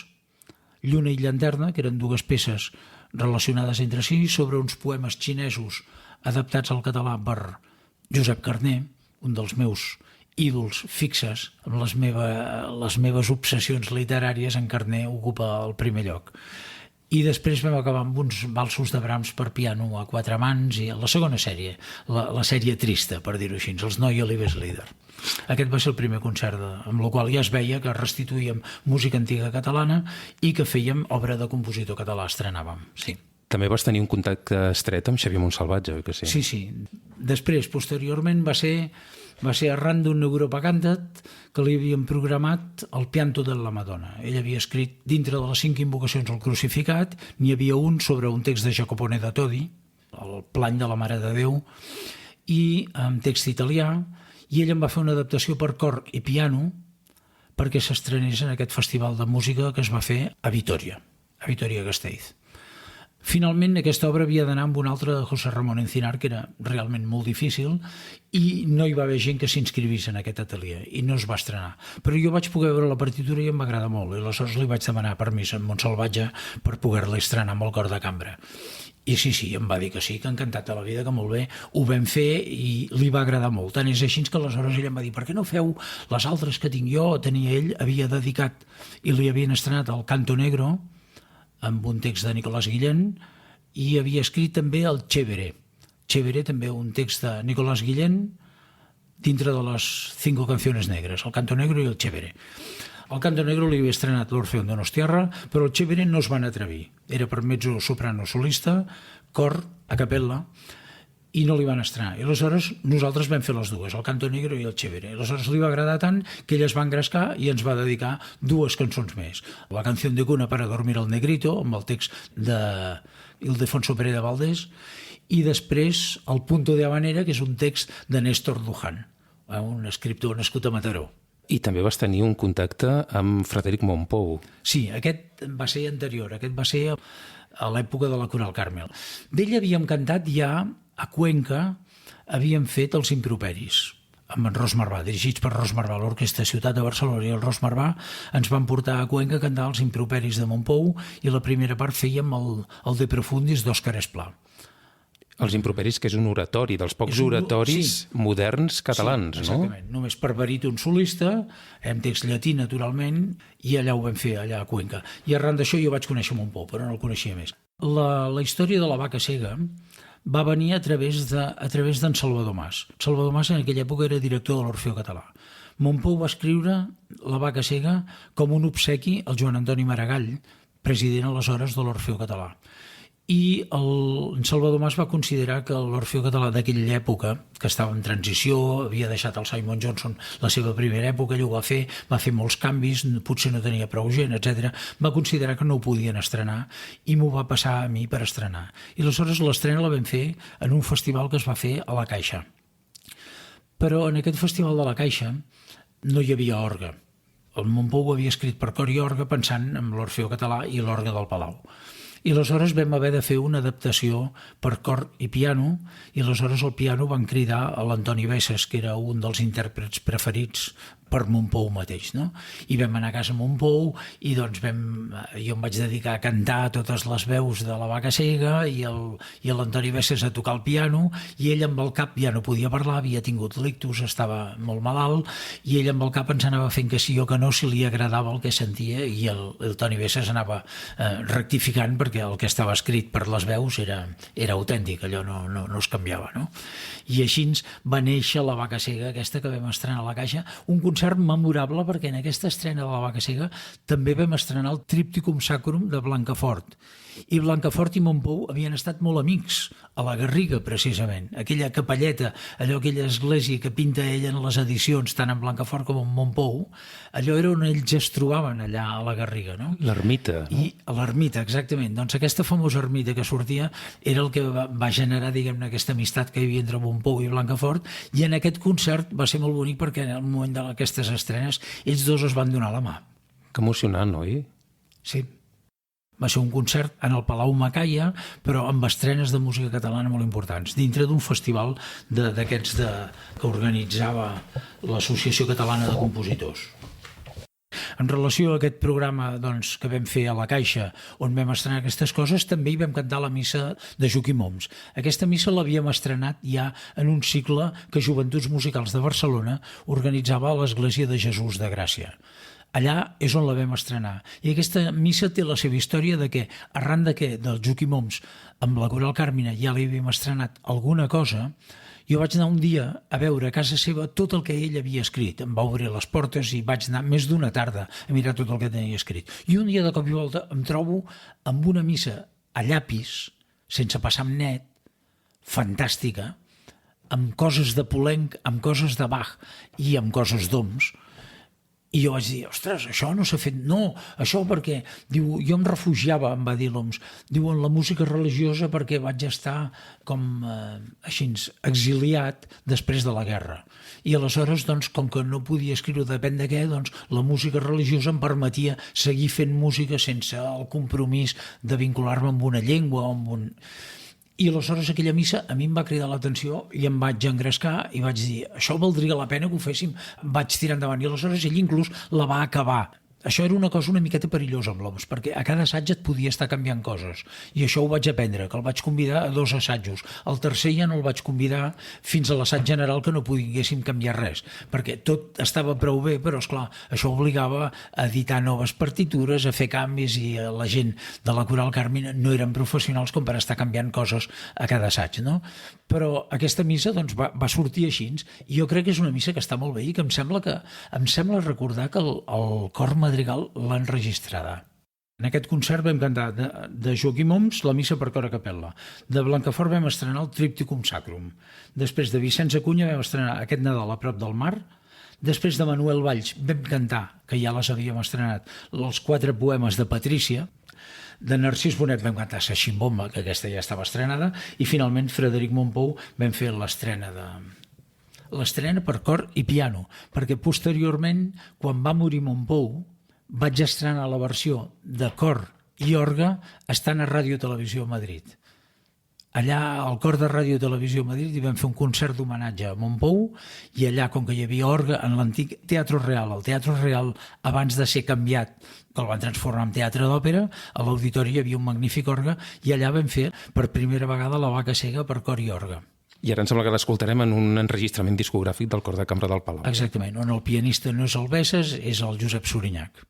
Lluna i Llanterna, que eren 2 peces relacionades entre si, sobre uns poemes xinesos adaptats al català per Josep Carner, un dels meus ídols fixes, amb les meves obsessions literàries. En Carner ocupa el primer lloc. I després vam acabar amb uns valsos de Brahms per piano a 4 mans i la segona sèrie, la sèrie trista, per dir-ho així, els Neue Liebeslieder. Aquest va ser el primer concert, amb el qual ja es veia que restituïem música antiga catalana i que fèiem obra de compositor català, estrenàvem, sí. També vas tenir un contacte estret amb Xavier Montsalvatge, oi que sí? Sí. Després, posteriorment, va ser arran d'un Europa Cantat que li havien programat el Pianto della Madonna. Ell havia escrit, dintre de les 5 invocacions al crucificat, n'hi havia un sobre un text de Jacopone da Todi, el Plany de la Mare de Déu, i amb text italià, i ell en va fer una adaptació per cor i piano perquè s'estrenés en aquest festival de música que es va fer a Vitoria-Gasteiz. Finalment, aquesta obra havia d'anar amb un altre de José Ramón Encinar, que era realment molt difícil, i no hi va haver gent que s'inscrivís en aquest atelier, i no es va estrenar. Però jo vaig poder veure la partitura i em va agradar molt, i aleshores li vaig demanar permís a Montsalvatge per poder-la estrenar amb el Cor de Cambra. I sí, em va dir que sí, que encantat de la vida, que molt bé, ho vam fer i li va agradar molt. Tant és així que aleshores ell em va dir, per què no feu les altres que tinc jo? Ell havia dedicat i li havien estrenat el Canto Negro, amb un text de Nicolás Guillén, i havia escrit també el Chévere, també un text de Nicolás Guillén dintre de les 5 canciones negres, el Canto Negro i el Chévere. El Canto Negro li havia estrenat l'Orfeó Donostiarra, però el Chévere no es van atrevir. Era per mezzo soprano solista, cor, a capella, i no li van estrenar. I aleshores nosaltres vam fer les 2, el Canto Negro i el Chévere. Aleshores li va agradar tant que ell es va engrescar i ens va dedicar 2 cançons més. La Canción de Cuna para dormir al Negrito, amb el text d'Ildefonso Pérez de Valdés, i després el Punto de Habanera, que és un text de Néstor Luján, un escriptor nascut a Mataró. I també vas tenir un contacte amb Frederic Mompou. Sí, aquest va ser anterior, aquest va ser a l'època de la Coral Carmel. D'ell havíem cantat ja a Cuenca, havíem fet els improperis amb en Ros Marbà, dirigits per Ros Marbà, l'Orquestra Ciutat de Barcelona i el Ros Marbà ens van portar a Cuenca a cantar els improperis de Mompou i la primera part fèiem el De Profundis d'Òscar Esplà. Els improperis, que és un oratori, dels pocs oratoris moderns catalans, no? Exactament, només per baríton solista, amb text llatí, naturalment, i allà ho vam fer, allà a Cuenca. I arran d'això jo vaig conèixer Mompou, però no el coneixia més. La història de la vaca cega va venir a través d'en Salvador Mas. Salvador Mas en aquella època era director de l'Orfeó Català. Mompou va escriure La vaca cega com un obsequi al Joan Antoni Maragall, president aleshores de l'Orfeó Català. I en Salvador Mas va considerar que l'Orfeó Català d'aquella època, que estava en transició, havia deixat el Simon Johnson la seva primera època, ell ho va fer molts canvis, potser no tenia prou gent, etc. Va considerar que no ho podien estrenar i m'ho va passar a mi per estrenar. I aleshores l'estrena la vam fer en un festival que es va fer a la Caixa. Però en aquest festival de la Caixa no hi havia orgue. El Mompou havia escrit per cor i orgue pensant en l'Orfeó Català i l'orgue del Palau. I aleshores vam haver de fer una adaptació per cor i piano, i aleshores al piano van cridar a l'Antoni Bessas, que era un dels intèrprets preferits per Montpou mateix, no? I vam anar a casa a Montpou i doncs jo em vaig dedicar a cantar totes les veus de la Vaca Cega i l'Antoni Besses a tocar el piano, i ell amb el cap ja no podia parlar, havia tingut l'ictus, estava molt malalt, i ell amb el cap ens anava fent que sí o que no si li agradava el que sentia, i el Toni Besses anava rectificant perquè el que estava escrit per les veus era autèntic, allò no es canviava, no? I així va néixer la Vaca Cega, aquesta que vam estrenar a la Caixa, un concert memorable perquè en aquesta estrena de la Vaca Cega també vam estrenar el Tripticum Sacrum de Blancafort, i Blancafort i Montpou havien estat molt amics a la Garriga, precisament, aquella capelleta, aquella església que pinta ell en les edicions tant en Blancafort com en Montpou, allò era on ells es trobaven allà a la Garriga, no? L'ermita, no? I a l'ermita, exactament. Doncs aquesta famosa ermita que sortia era el que va generar, diguem-ne, aquesta amistat que hi havia entre Montpou i Blancafort, i en aquest concert va ser molt bonic perquè en el moment d'aquestes estrenes ells dos es van donar la mà. Que emocionant, oi? Sí. Va ser un concert en el Palau Macaia, però amb estrenes de música catalana molt importants, dintre d'un festival d'aquests que organitzava l'Associació Catalana de Compositors. En relació a aquest programa que vam fer a la Caixa, on vam estrenar aquestes coses, també hi vam cantar la missa de Joaquim Oms. Aquesta missa l'havíem estrenat ja en un cicle que Joventuts Musicals de Barcelona organitzava a l'Església de Jesús de Gràcia. Allà és on la vam estrenar. I aquesta missa té la seva història de que, arran del Joaquim Oms, amb la Coral Carmina ja li havíem estrenat alguna cosa, jo vaig anar un dia a veure a casa seva tot el que ell havia escrit. Em va obrir les portes i vaig anar més d'una tarda a mirar tot el que tenia escrit. I un dia de cop i volta em trobo amb una missa a llapis, sense passar amb net, fantàstica, amb coses de Poulenc, amb coses de Bach i amb coses d'Oms. I jo vaig dir, ostres, això no s'ha fet, no, això perquè, diu, jo em refugiava, em va dir l'Oms, diu, en la música religiosa perquè vaig estar com així, exiliat després de la guerra. I aleshores, doncs, com que no podia escriure depèn de què, doncs, la música religiosa em permetia seguir fent música sense el compromís de vincular-me amb una llengua o amb un... I aleshores aquella missa a mi em va cridar l'atenció i em vaig engrescar i vaig dir, això valdria la pena que ho féssim. Vaig tirar endavant i aleshores ell inclús la va acabar. Això era una cosa una miqueta perillosa amb l'Oms, perquè a cada assaig et podia estar canviant coses. I això ho vaig aprendre, que el vaig convidar a 2 assajos. El tercer ja no el vaig convidar fins a l'assaig general, que no poguéssim canviar res, perquè tot estava prou bé, però esclar, això obligava a editar noves partitures, a fer canvis, i la gent de la Coral Carmina no eren professionals com per estar canviant coses a cada assaig, no? Però aquesta missa doncs, va sortir així, i jo crec que és una missa que està molt bé i que em sembla recordar que el cor madrigal l'ha enregistrada. En aquest concert vam cantar de Joaquim Oms la missa per cor a capella. De Blancafort vam estrenar el Tripticum Sacrum. Després de Vicenç Acuña vam estrenar Aquest Nadal a prop del mar. Després de Manuel Valls vam cantar, que ja les havíem estrenat, els 4 poemes de Patrícia. De Narcís Bonet vam cantar Sa Ximbomba, que aquesta ja estava estrenada, i finalment Frederic Montpou vam fer l'estrena per cor i piano, perquè posteriorment, quan va morir Montpou, vaig estrenar la versió de cor i orgue estant a Ràdio Televisió Madrid. Allà, al cor de Ràdio Televisió Madrid, hi vam fer un concert d'homenatge a Montpou, i allà, com que hi havia orgue, en l'antic Teatro Real, el Teatro Real, abans de ser canviat, que el van transformar en teatre d'òpera, a l'auditori hi havia un magnífic orgue, i allà vam fer per primera vegada la Vaca Cega per cor i orgue. I ara em sembla que l'escoltarem en un enregistrament discogràfic del Cor de Cambra del Palau. Exactament, on el pianista no és el Besses, és el Josep Sorinyac.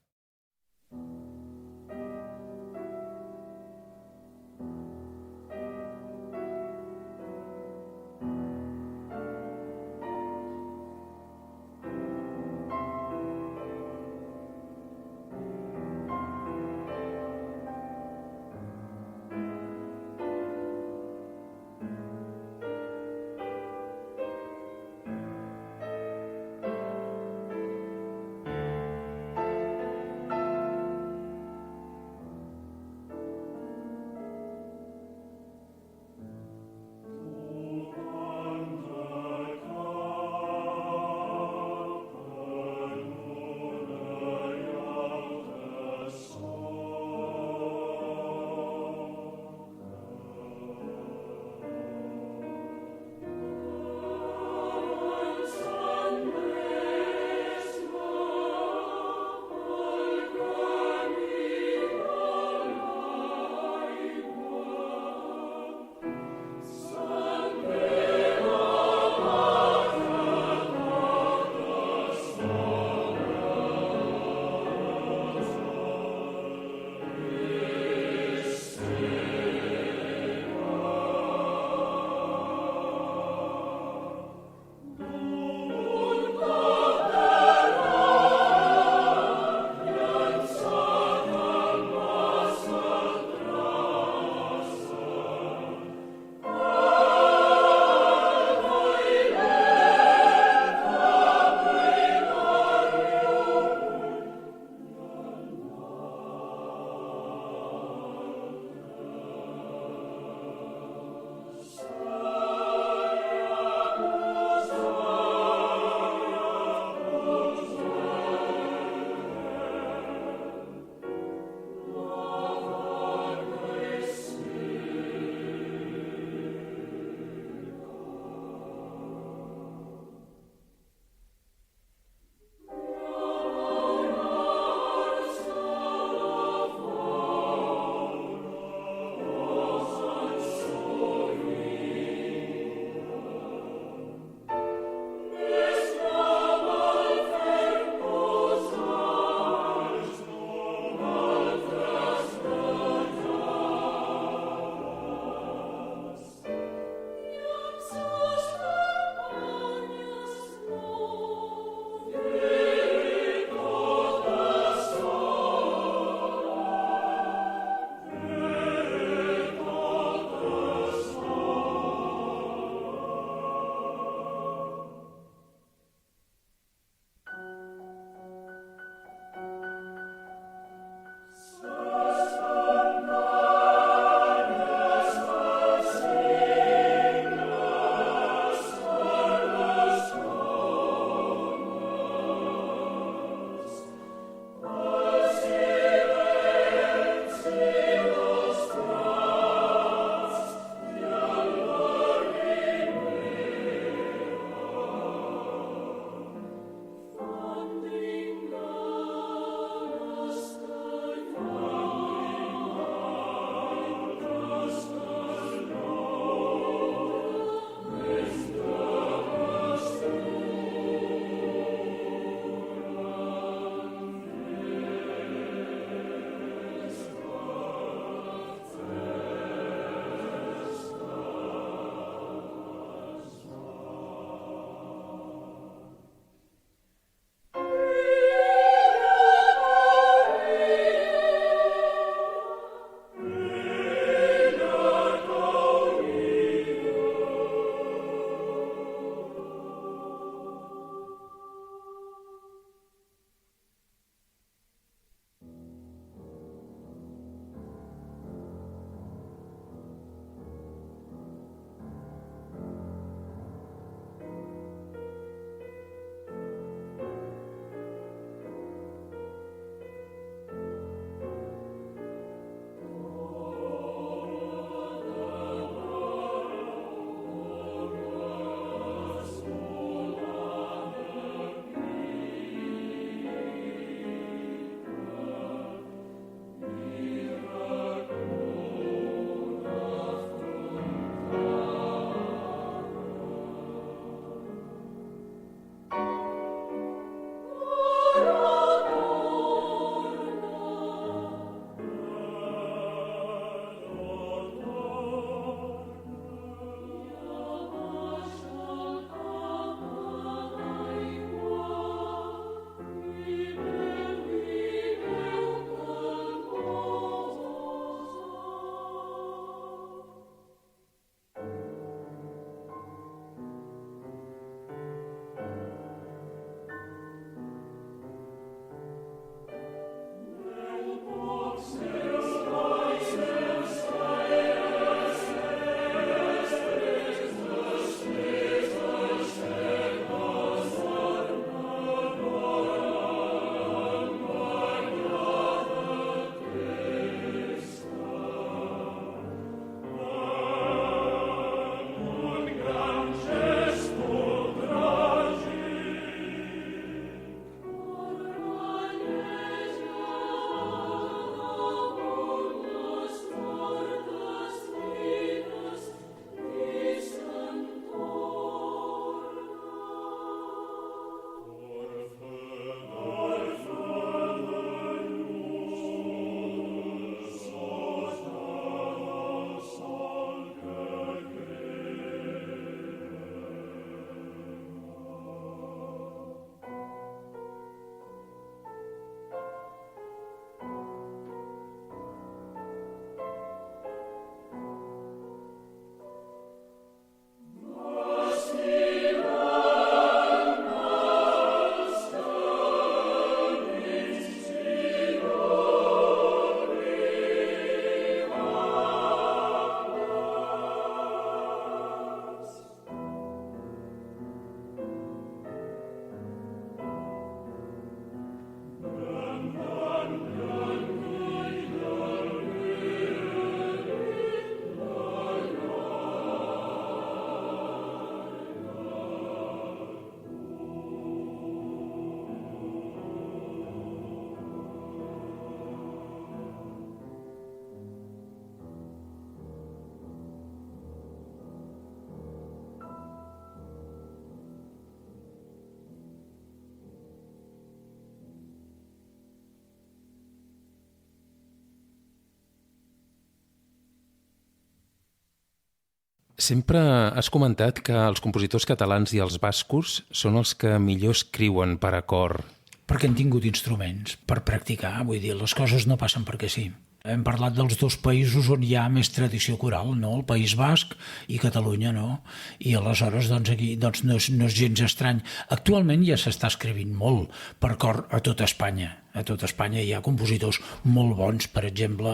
Sempre has comentat que els compositors catalans i els bascos són els que millor escriuen per a cor. Perquè han tingut instruments per practicar, vull dir, les coses no passen perquè sí. Hem parlat dels dos països on hi ha més tradició coral, no? El País Basc i Catalunya, no? I aleshores, doncs, aquí no és gens estrany. Actualment ja s'està escrivint molt per cor a tota Espanya. A tota Espanya hi ha compositors molt bons, per exemple,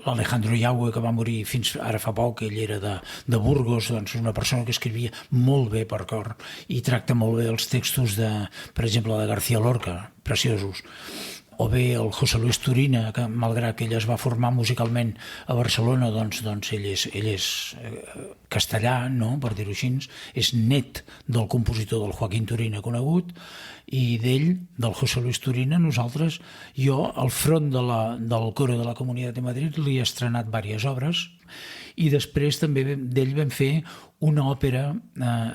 l'Alejandro Yagüe, que va morir fins ara fa poc, ell era de Burgos, doncs una persona que escrivia molt bé per cor i tracta molt bé els textos, per exemple, de García Lorca, preciosos. O bé el José Luis Turina, que malgrat que ell es va formar musicalment a Barcelona, doncs ell és castellà, no? Per dir-ho així, és net del compositor del Joaquín Turina conegut, i d'ell, del José Luis Turina, jo al front del coro de la Comunitat de Madrid li he estrenat diverses obres, i després també d'ell vam fer una òpera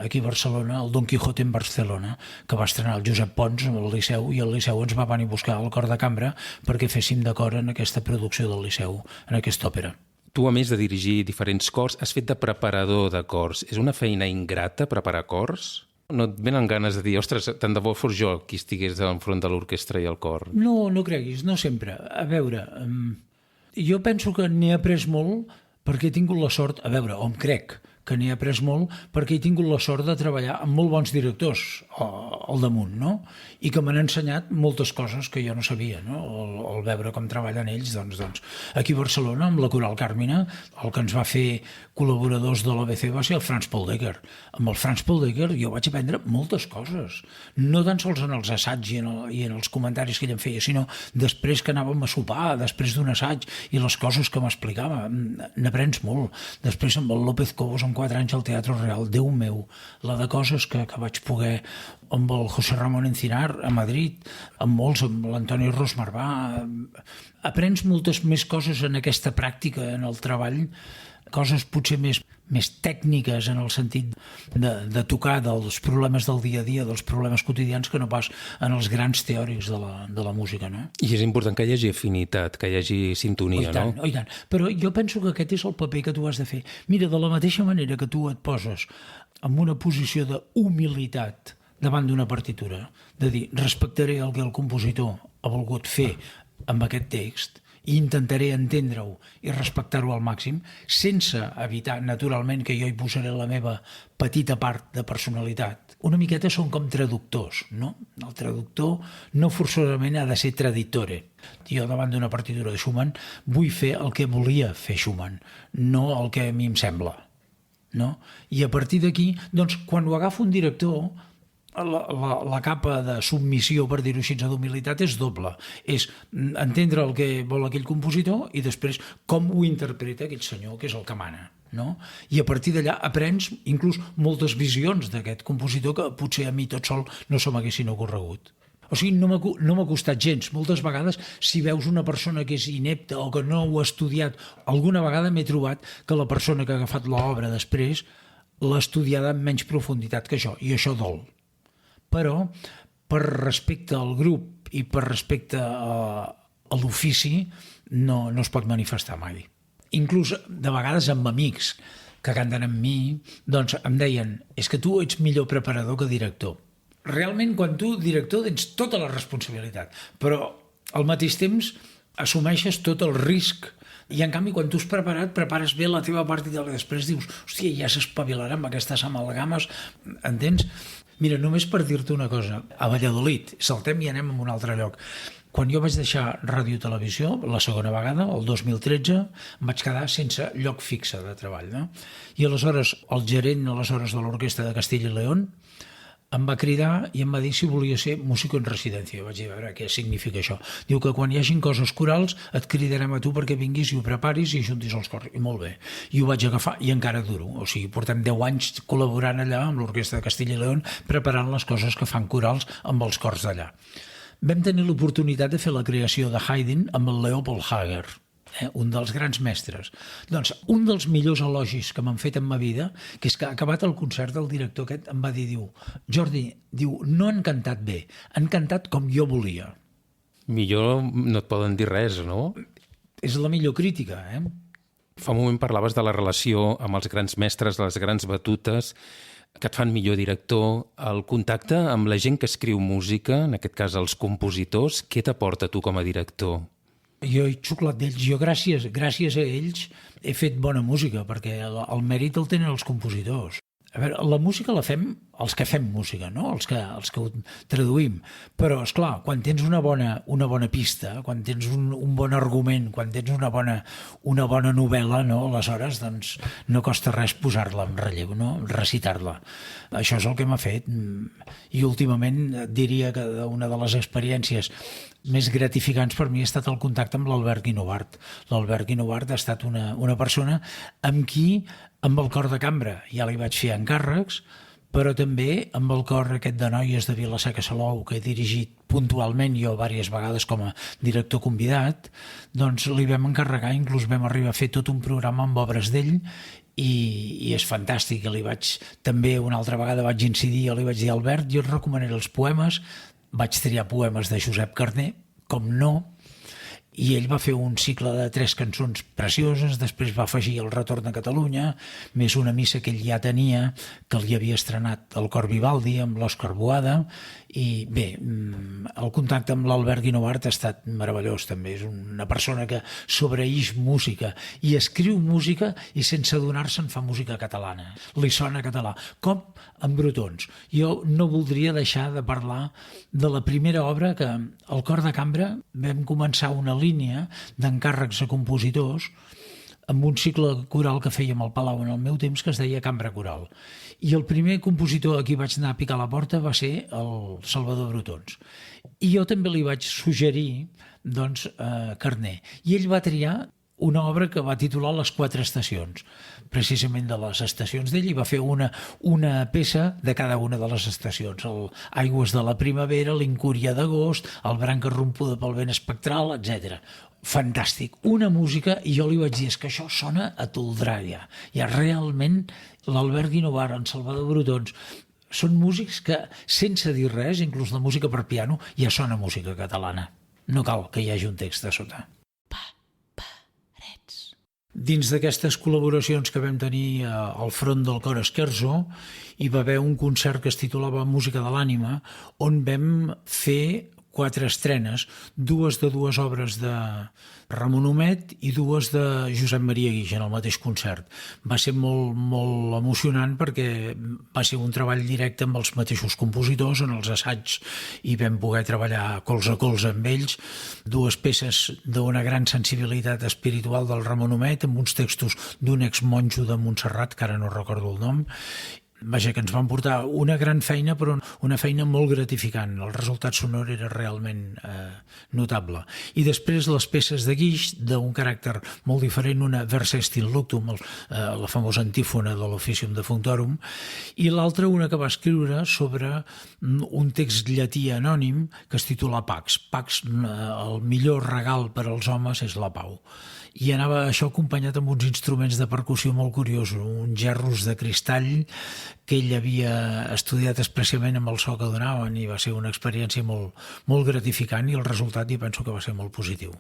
aquí a Barcelona, el Don Quijote en Barcelona, que va estrenar el Josep Pons al Liceu, i el Liceu ens va venir a buscar al cor de cambra perquè féssim d'acord en aquesta producció del Liceu, en aquesta òpera. Tu, a més de dirigir diferents cors, has fet de preparador de cors. És una feina ingrata preparar cors? No et venen ganes de dir, ostres, tant de bo fos jo qui estigués enfront de l'orquestra i el cor? No creguis, no sempre. A veure, jo penso que n'he après molt perquè he tingut la sort, o em crec que n'he après molt perquè he tingut la sort de treballar amb molt bons directors al damunt, no? I que m'han ensenyat moltes coses que jo no sabia, no? Al veure com treballen ells, doncs. Aquí a Barcelona, amb la Coral Carmina, el que ens va fer col·laboradors de l'ABC va ser el Franz Poldecker. Amb el Franz Poldecker jo vaig aprendre moltes coses, no tan sols en els assaigs i en els comentaris que ell em feia, sinó després que anàvem a sopar, després d'un assaig, i les coses que m'explicava. N'aprens molt. Després amb el López Cobos, amb 4 anys al Teatre Real, Déu meu, la de coses que vaig poder amb el José Ramón Encinar a Madrid, amb molts, amb l'Antoni Ros Marvà. Aprens moltes més coses en aquesta pràctica, en el treball, coses potser més tècniques en el sentit de tocar dels problemes del dia a dia, dels problemes quotidians, que no pas en els grans teòrics de la música, no? I és important que hi hagi afinitat, que hi hagi sintonia, no? I tant. Però jo penso que aquest és el paper que tu has de fer. Mira, de la mateixa manera que tu et poses en una posició d'humilitat davant d'una partitura, de dir, respectaré el que el compositor ha volgut fer amb aquest text, i intentaré entendre-ho i respectar-ho al màxim, sense evitar, naturalment, que jo hi posaré la meva petita part de personalitat. Una miqueta són com traductors, no? El traductor no forçosament ha de ser traditore. Jo, davant d'una partitura de Schumann, vull fer el que volia fer Schumann, no el que a mi em sembla, no? I a partir d'aquí, doncs, quan ho agafa un director, la capa de submissió, per dir-ho així, d'humilitat és doble. És entendre el que vol aquell compositor i després com ho interpreta aquell senyor, que és el que mana, no? I a partir d'allà aprens inclús moltes visions d'aquest compositor que potser a mi tot sol no se m'haguessin ocorregut. O sigui, no m'ha costat gens. Moltes vegades, si veus una persona que és inepta o que no ho ha estudiat, alguna vegada m'he trobat que la persona que ha agafat l'obra després l'ha estudiada amb menys profunditat que jo, i això dol. Però, per respecte al grup i per respecte a l'ofici, no es pot manifestar mai. Inclús, de vegades, amb amics que canten amb mi, doncs em deien, és que tu ets millor preparador que director. Realment, quan tu, director, tens tota la responsabilitat, però al mateix temps assumeixes tot el risc. I en canvi, quan tu has preparat, prepares bé la teva part i després dius, hòstia, ja s'espavilarà amb aquestes amalgames, entens? Mira, només per dir-te una cosa, a Valladolid, saltem i anem a un altre lloc. Quan jo vaig deixar Ràdio i Televisió, la segona vegada, el 2013, em vaig quedar sense lloc fixe de treball, no? I aleshores, el gerent de l'Orquestra de Castilla y León em va cridar i em va dir si volia ser músico en residència. Vaig dir, a veure, què significa això? Diu que quan hi hagin coses corals et cridarem a tu perquè vinguis i ho preparis i juntis els cors. I molt bé. I ho vaig agafar i encara duro. O sigui, portem 10 anys col·laborant allà amb l'Orquestra de Castilla y León preparant les coses que fan corals amb els cors d'allà. Vam tenir l'oportunitat de fer la creació de Haydn amb el Leopold Hager, un dels grans mestres. Doncs un dels millors elogis que m'han fet en ma vida, que és que acabat el concert el director aquest em va dir, Jordi, no han cantat bé, han cantat com jo volia. Millor no et poden dir res, no? És la millor crítica, Fa un moment parlaves de la relació amb els grans mestres, les grans batutes, que et fan millor director. El contacte amb la gent que escriu música, en aquest cas els compositors, què t'aporta tu com a director? Jo he xuclat d'ells. Jo gràcies a ells he fet bona música, perquè el mèrit el tenen els compositors. A veure, la música la fem els que fem música, no? Els que ho traduïm. Però, esclar, quan tens una bona pista, quan tens un bon argument, quan tens una bona novel·la, no? Aleshores, doncs, no costa res posar-la en relleu, no? Recitar-la. Això és el que m'ha fet. I últimament diria que una de les experiències més gratificants per mi ha estat el contacte amb l'Albert Guinovart. L'Albert Guinovart ha estat una persona amb qui, amb el cor de cambra, ja li vaig fer encàrrecs, però també amb el cor aquest de noies de Vila-seca Salou, que he dirigit puntualment jo diverses vegades com a director convidat, doncs li vam encarregar, inclús vam arribar a fer tot un programa amb obres d'ell, i és fantàstic. També una altra vegada vaig incidir, li vaig dir, Albert, jo et recomanaré els poemes. Vaig triar poemes de Josep Carner, com no, i ell va fer un cicle de 3 cançons precioses, després va afegir El retorn a Catalunya, més una missa que ell ja tenia, que li havia estrenat el Cor Vivaldi amb l'Òscar Boada, i bé, el contacte amb l'Albert Guinovart ha estat meravellós també. És una persona que sobreïx música i escriu música i sense adonar-se'n fa música catalana, li sona català, com en Brotons. Jo no voldria deixar de parlar de la primera obra que al Cor de Cambra vam començar una línia d'encàrrecs a compositors amb un cicle coral que fèiem al Palau en el meu temps, que es deia Cambra Coral. I el primer compositor a qui vaig anar a picar la porta va ser el Salvador Brotons. I jo també li vaig suggerir, doncs, Carner. I ell va triar una obra que va titular Les 4 estacions, precisament de les estacions d'ell, i va fer una peça de cada una de les estacions. Aigües de la primavera, l'Incúria d'agost, el Branca rompuda pel vent espectral, etc. Fantàstic, una música, i jo li vaig dir, és que això sona a Toldrària. Ja realment l'Albert Guinovart, en Salvador Brotons, són músics que, sense dir res, inclús la música per piano, ja sona música catalana. No cal que hi hagi un text a sota. Dins d'aquestes col·laboracions que vam tenir al front del Cor Esquerzo, hi va haver un concert que es titulava Música de l'ànima, on vam fer 4 estrenes, 2 de 2 obres de Ramon Humet i 2 de Josep Maria Guix en el mateix concert. Va ser molt, molt emocionant perquè va ser un treball directe amb els mateixos compositors en els assaigs i vam poder treballar colze a colze amb ells. 2 peces d'una gran sensibilitat espiritual del Ramon Humet amb uns textos d'un exmonjo de Montserrat, que ara no recordo el nom. Vaja, que ens van portar una gran feina, però una feina molt gratificant. El resultat sonor era realment notable. I després les peces de Guix, d'un caràcter molt diferent, una Versa Stil Luctum, la famosa antífona de l'Officium Defunctorum, i l'altra una que va escriure sobre un text llatí anònim que es titula Pax. Pax, el millor regal per als homes és la pau. I anava això acompanyat amb uns instruments de percussió molt curiosos, uns gerros de cristall que ell havia estudiat especialment amb el so que donaven, i va ser una experiència molt, molt gratificant, i el resultat jo penso que va ser molt positiu.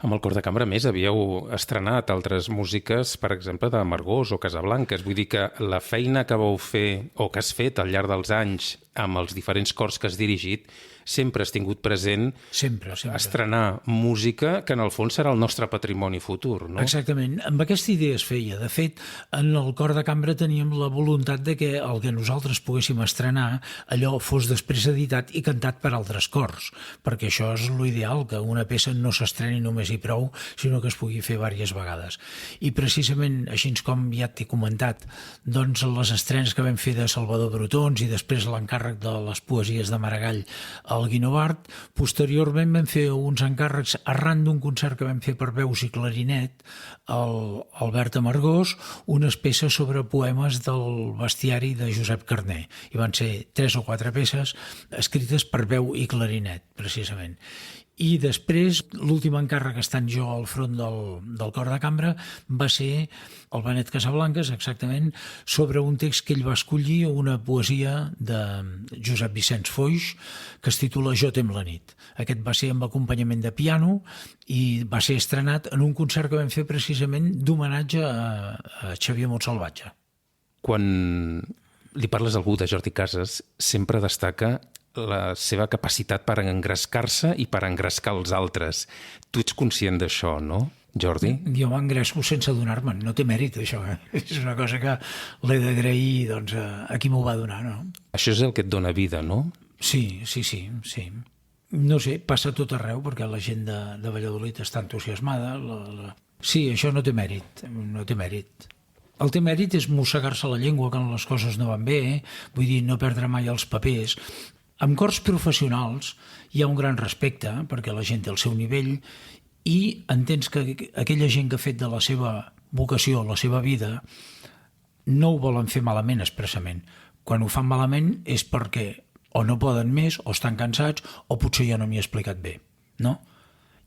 Amb el Cor de Cambra, més, havíeu estrenat altres músiques, per exemple, de Margós o Casablanques. Vull dir que la feina que vau fer o que has fet al llarg dels anys amb els diferents cors que has dirigit sempre has tingut present sempre. Estrenar música que en el fons serà el nostre patrimoni futur, no? Exactament, amb aquesta idea es feia. De fet, en el Cor de Cambra teníem la voluntat de que el que nosaltres poguéssim estrenar allò fos després editat i cantat per altres cors, perquè això és l'ideal, que una peça no s'estreni només i prou, sinó que es pugui fer diverses vegades. I precisament, així com ja t'he comentat, doncs les estrenes que vam fer de Salvador Brotons i després l'encàrrec de les poesies de Maragall al Guinovart, posteriorment vam fer uns encàrrecs arran d'un concert que vam fer per veus i clarinet al Albert Amargós, unes peces sobre poemes del bestiari de Josep Carner. I van ser 3 o 4 peces escrites per veu i clarinet, precisament. I després, l'últim encàrrec estant jo al front del cor de cambra va ser el Benet Casablancas, exactament, sobre un text que ell va escollir, una poesia de Josep Vicenç Foix, que es titula Jo tem la nit. Aquest va ser amb acompanyament de piano i va ser estrenat en un concert que vam fer precisament d'homenatge a Xavier Montsalvatge. Quan li parles a algú de Jordi Casas, sempre destaca la seva capacitat per engrescar-se i per engrescar els altres. Tu ets conscient d'això, no, Jordi? Jo m'engresco sense adonar-me'n, no té mèrit això. És una cosa que l'he d'agrair doncs, a qui m'ho va donar, no? Això és el que et dona vida, no? Sí. No sé, passa a tot arreu perquè la gent de Valladolid està entusiasmada. Sí, això no té mèrit, no té mèrit. El té mèrit és mossegar-se la llengua quan les coses no van bé, vull dir, no perdre mai els papers. Amb cors professionals hi ha un gran respecte perquè la gent té el seu nivell i entens que aquella gent que ha fet de la seva vocació, la seva vida, no ho volen fer malament expressament. Quan ho fan malament és perquè o no poden més, o estan cansats, o potser ja no m'hi he explicat bé, no?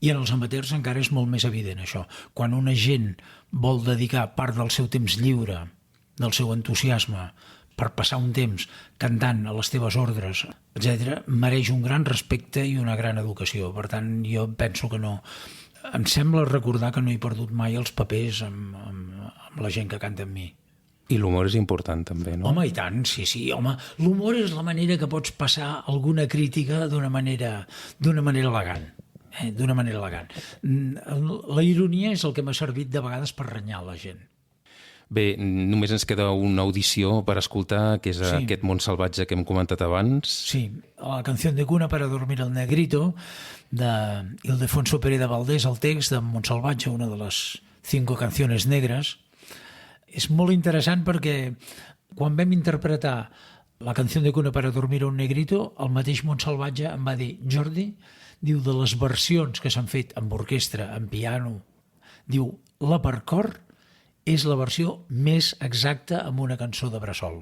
I en els amateurs encara és molt més evident això. Quan una gent vol dedicar part del seu temps lliure, del seu entusiasme, per passar un temps cantant a les teves ordres, etc., mereix un gran respecte i una gran educació. Per tant, jo penso que no. Em sembla recordar que no he perdut mai els papers amb la gent que canta amb mi. I l'humor és important també, no? Home, i tant, sí. Home, l'humor és la manera que pots passar alguna crítica d'una manera elegant. D'una manera elegant. La ironia és el que m'ha servit de vegades per renyar la gent. Bé, només ens queda una audició per escoltar, que és aquest Món salvatge que hem comentat abans. Sí, la canció de cuna para dormir el negrito, de Ildefonso Pérez de Valdés, el text de Montsalvatge, una de les 5 canciones negres. És molt interessant perquè quan vam interpretar la canció de cuna para dormir un negrito, el mateix Montsalvatge em va dir, Jordi, diu, de les versions que s'han fet amb orquestra, amb piano, diu, la per cor és la versió més exacta amb una cançó de bressol.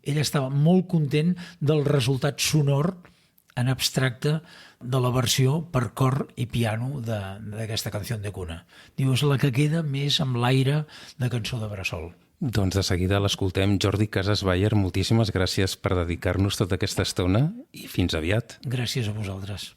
Ell estava molt content del resultat sonor en abstracte de la versió per cor i piano d'aquesta canció de cuna. Diu, és la que queda més amb l'aire de cançó de bressol. Doncs de seguida l'escoltem. Jordi Casas Bayer, moltíssimes gràcies per dedicar-nos tota aquesta estona i fins aviat. Gràcies a vosaltres.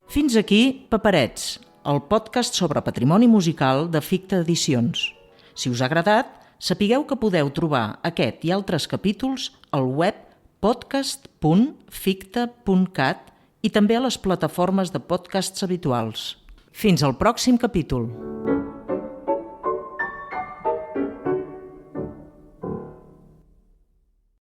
Fins aquí Paperets, el podcast sobre patrimoni musical de Ficta Edicions. Si us ha agradat, sapigueu que podeu trobar aquest i altres capítols al web podcast.ficta.cat i també a les plataformes de podcasts habituals. Fins al pròxim capítol.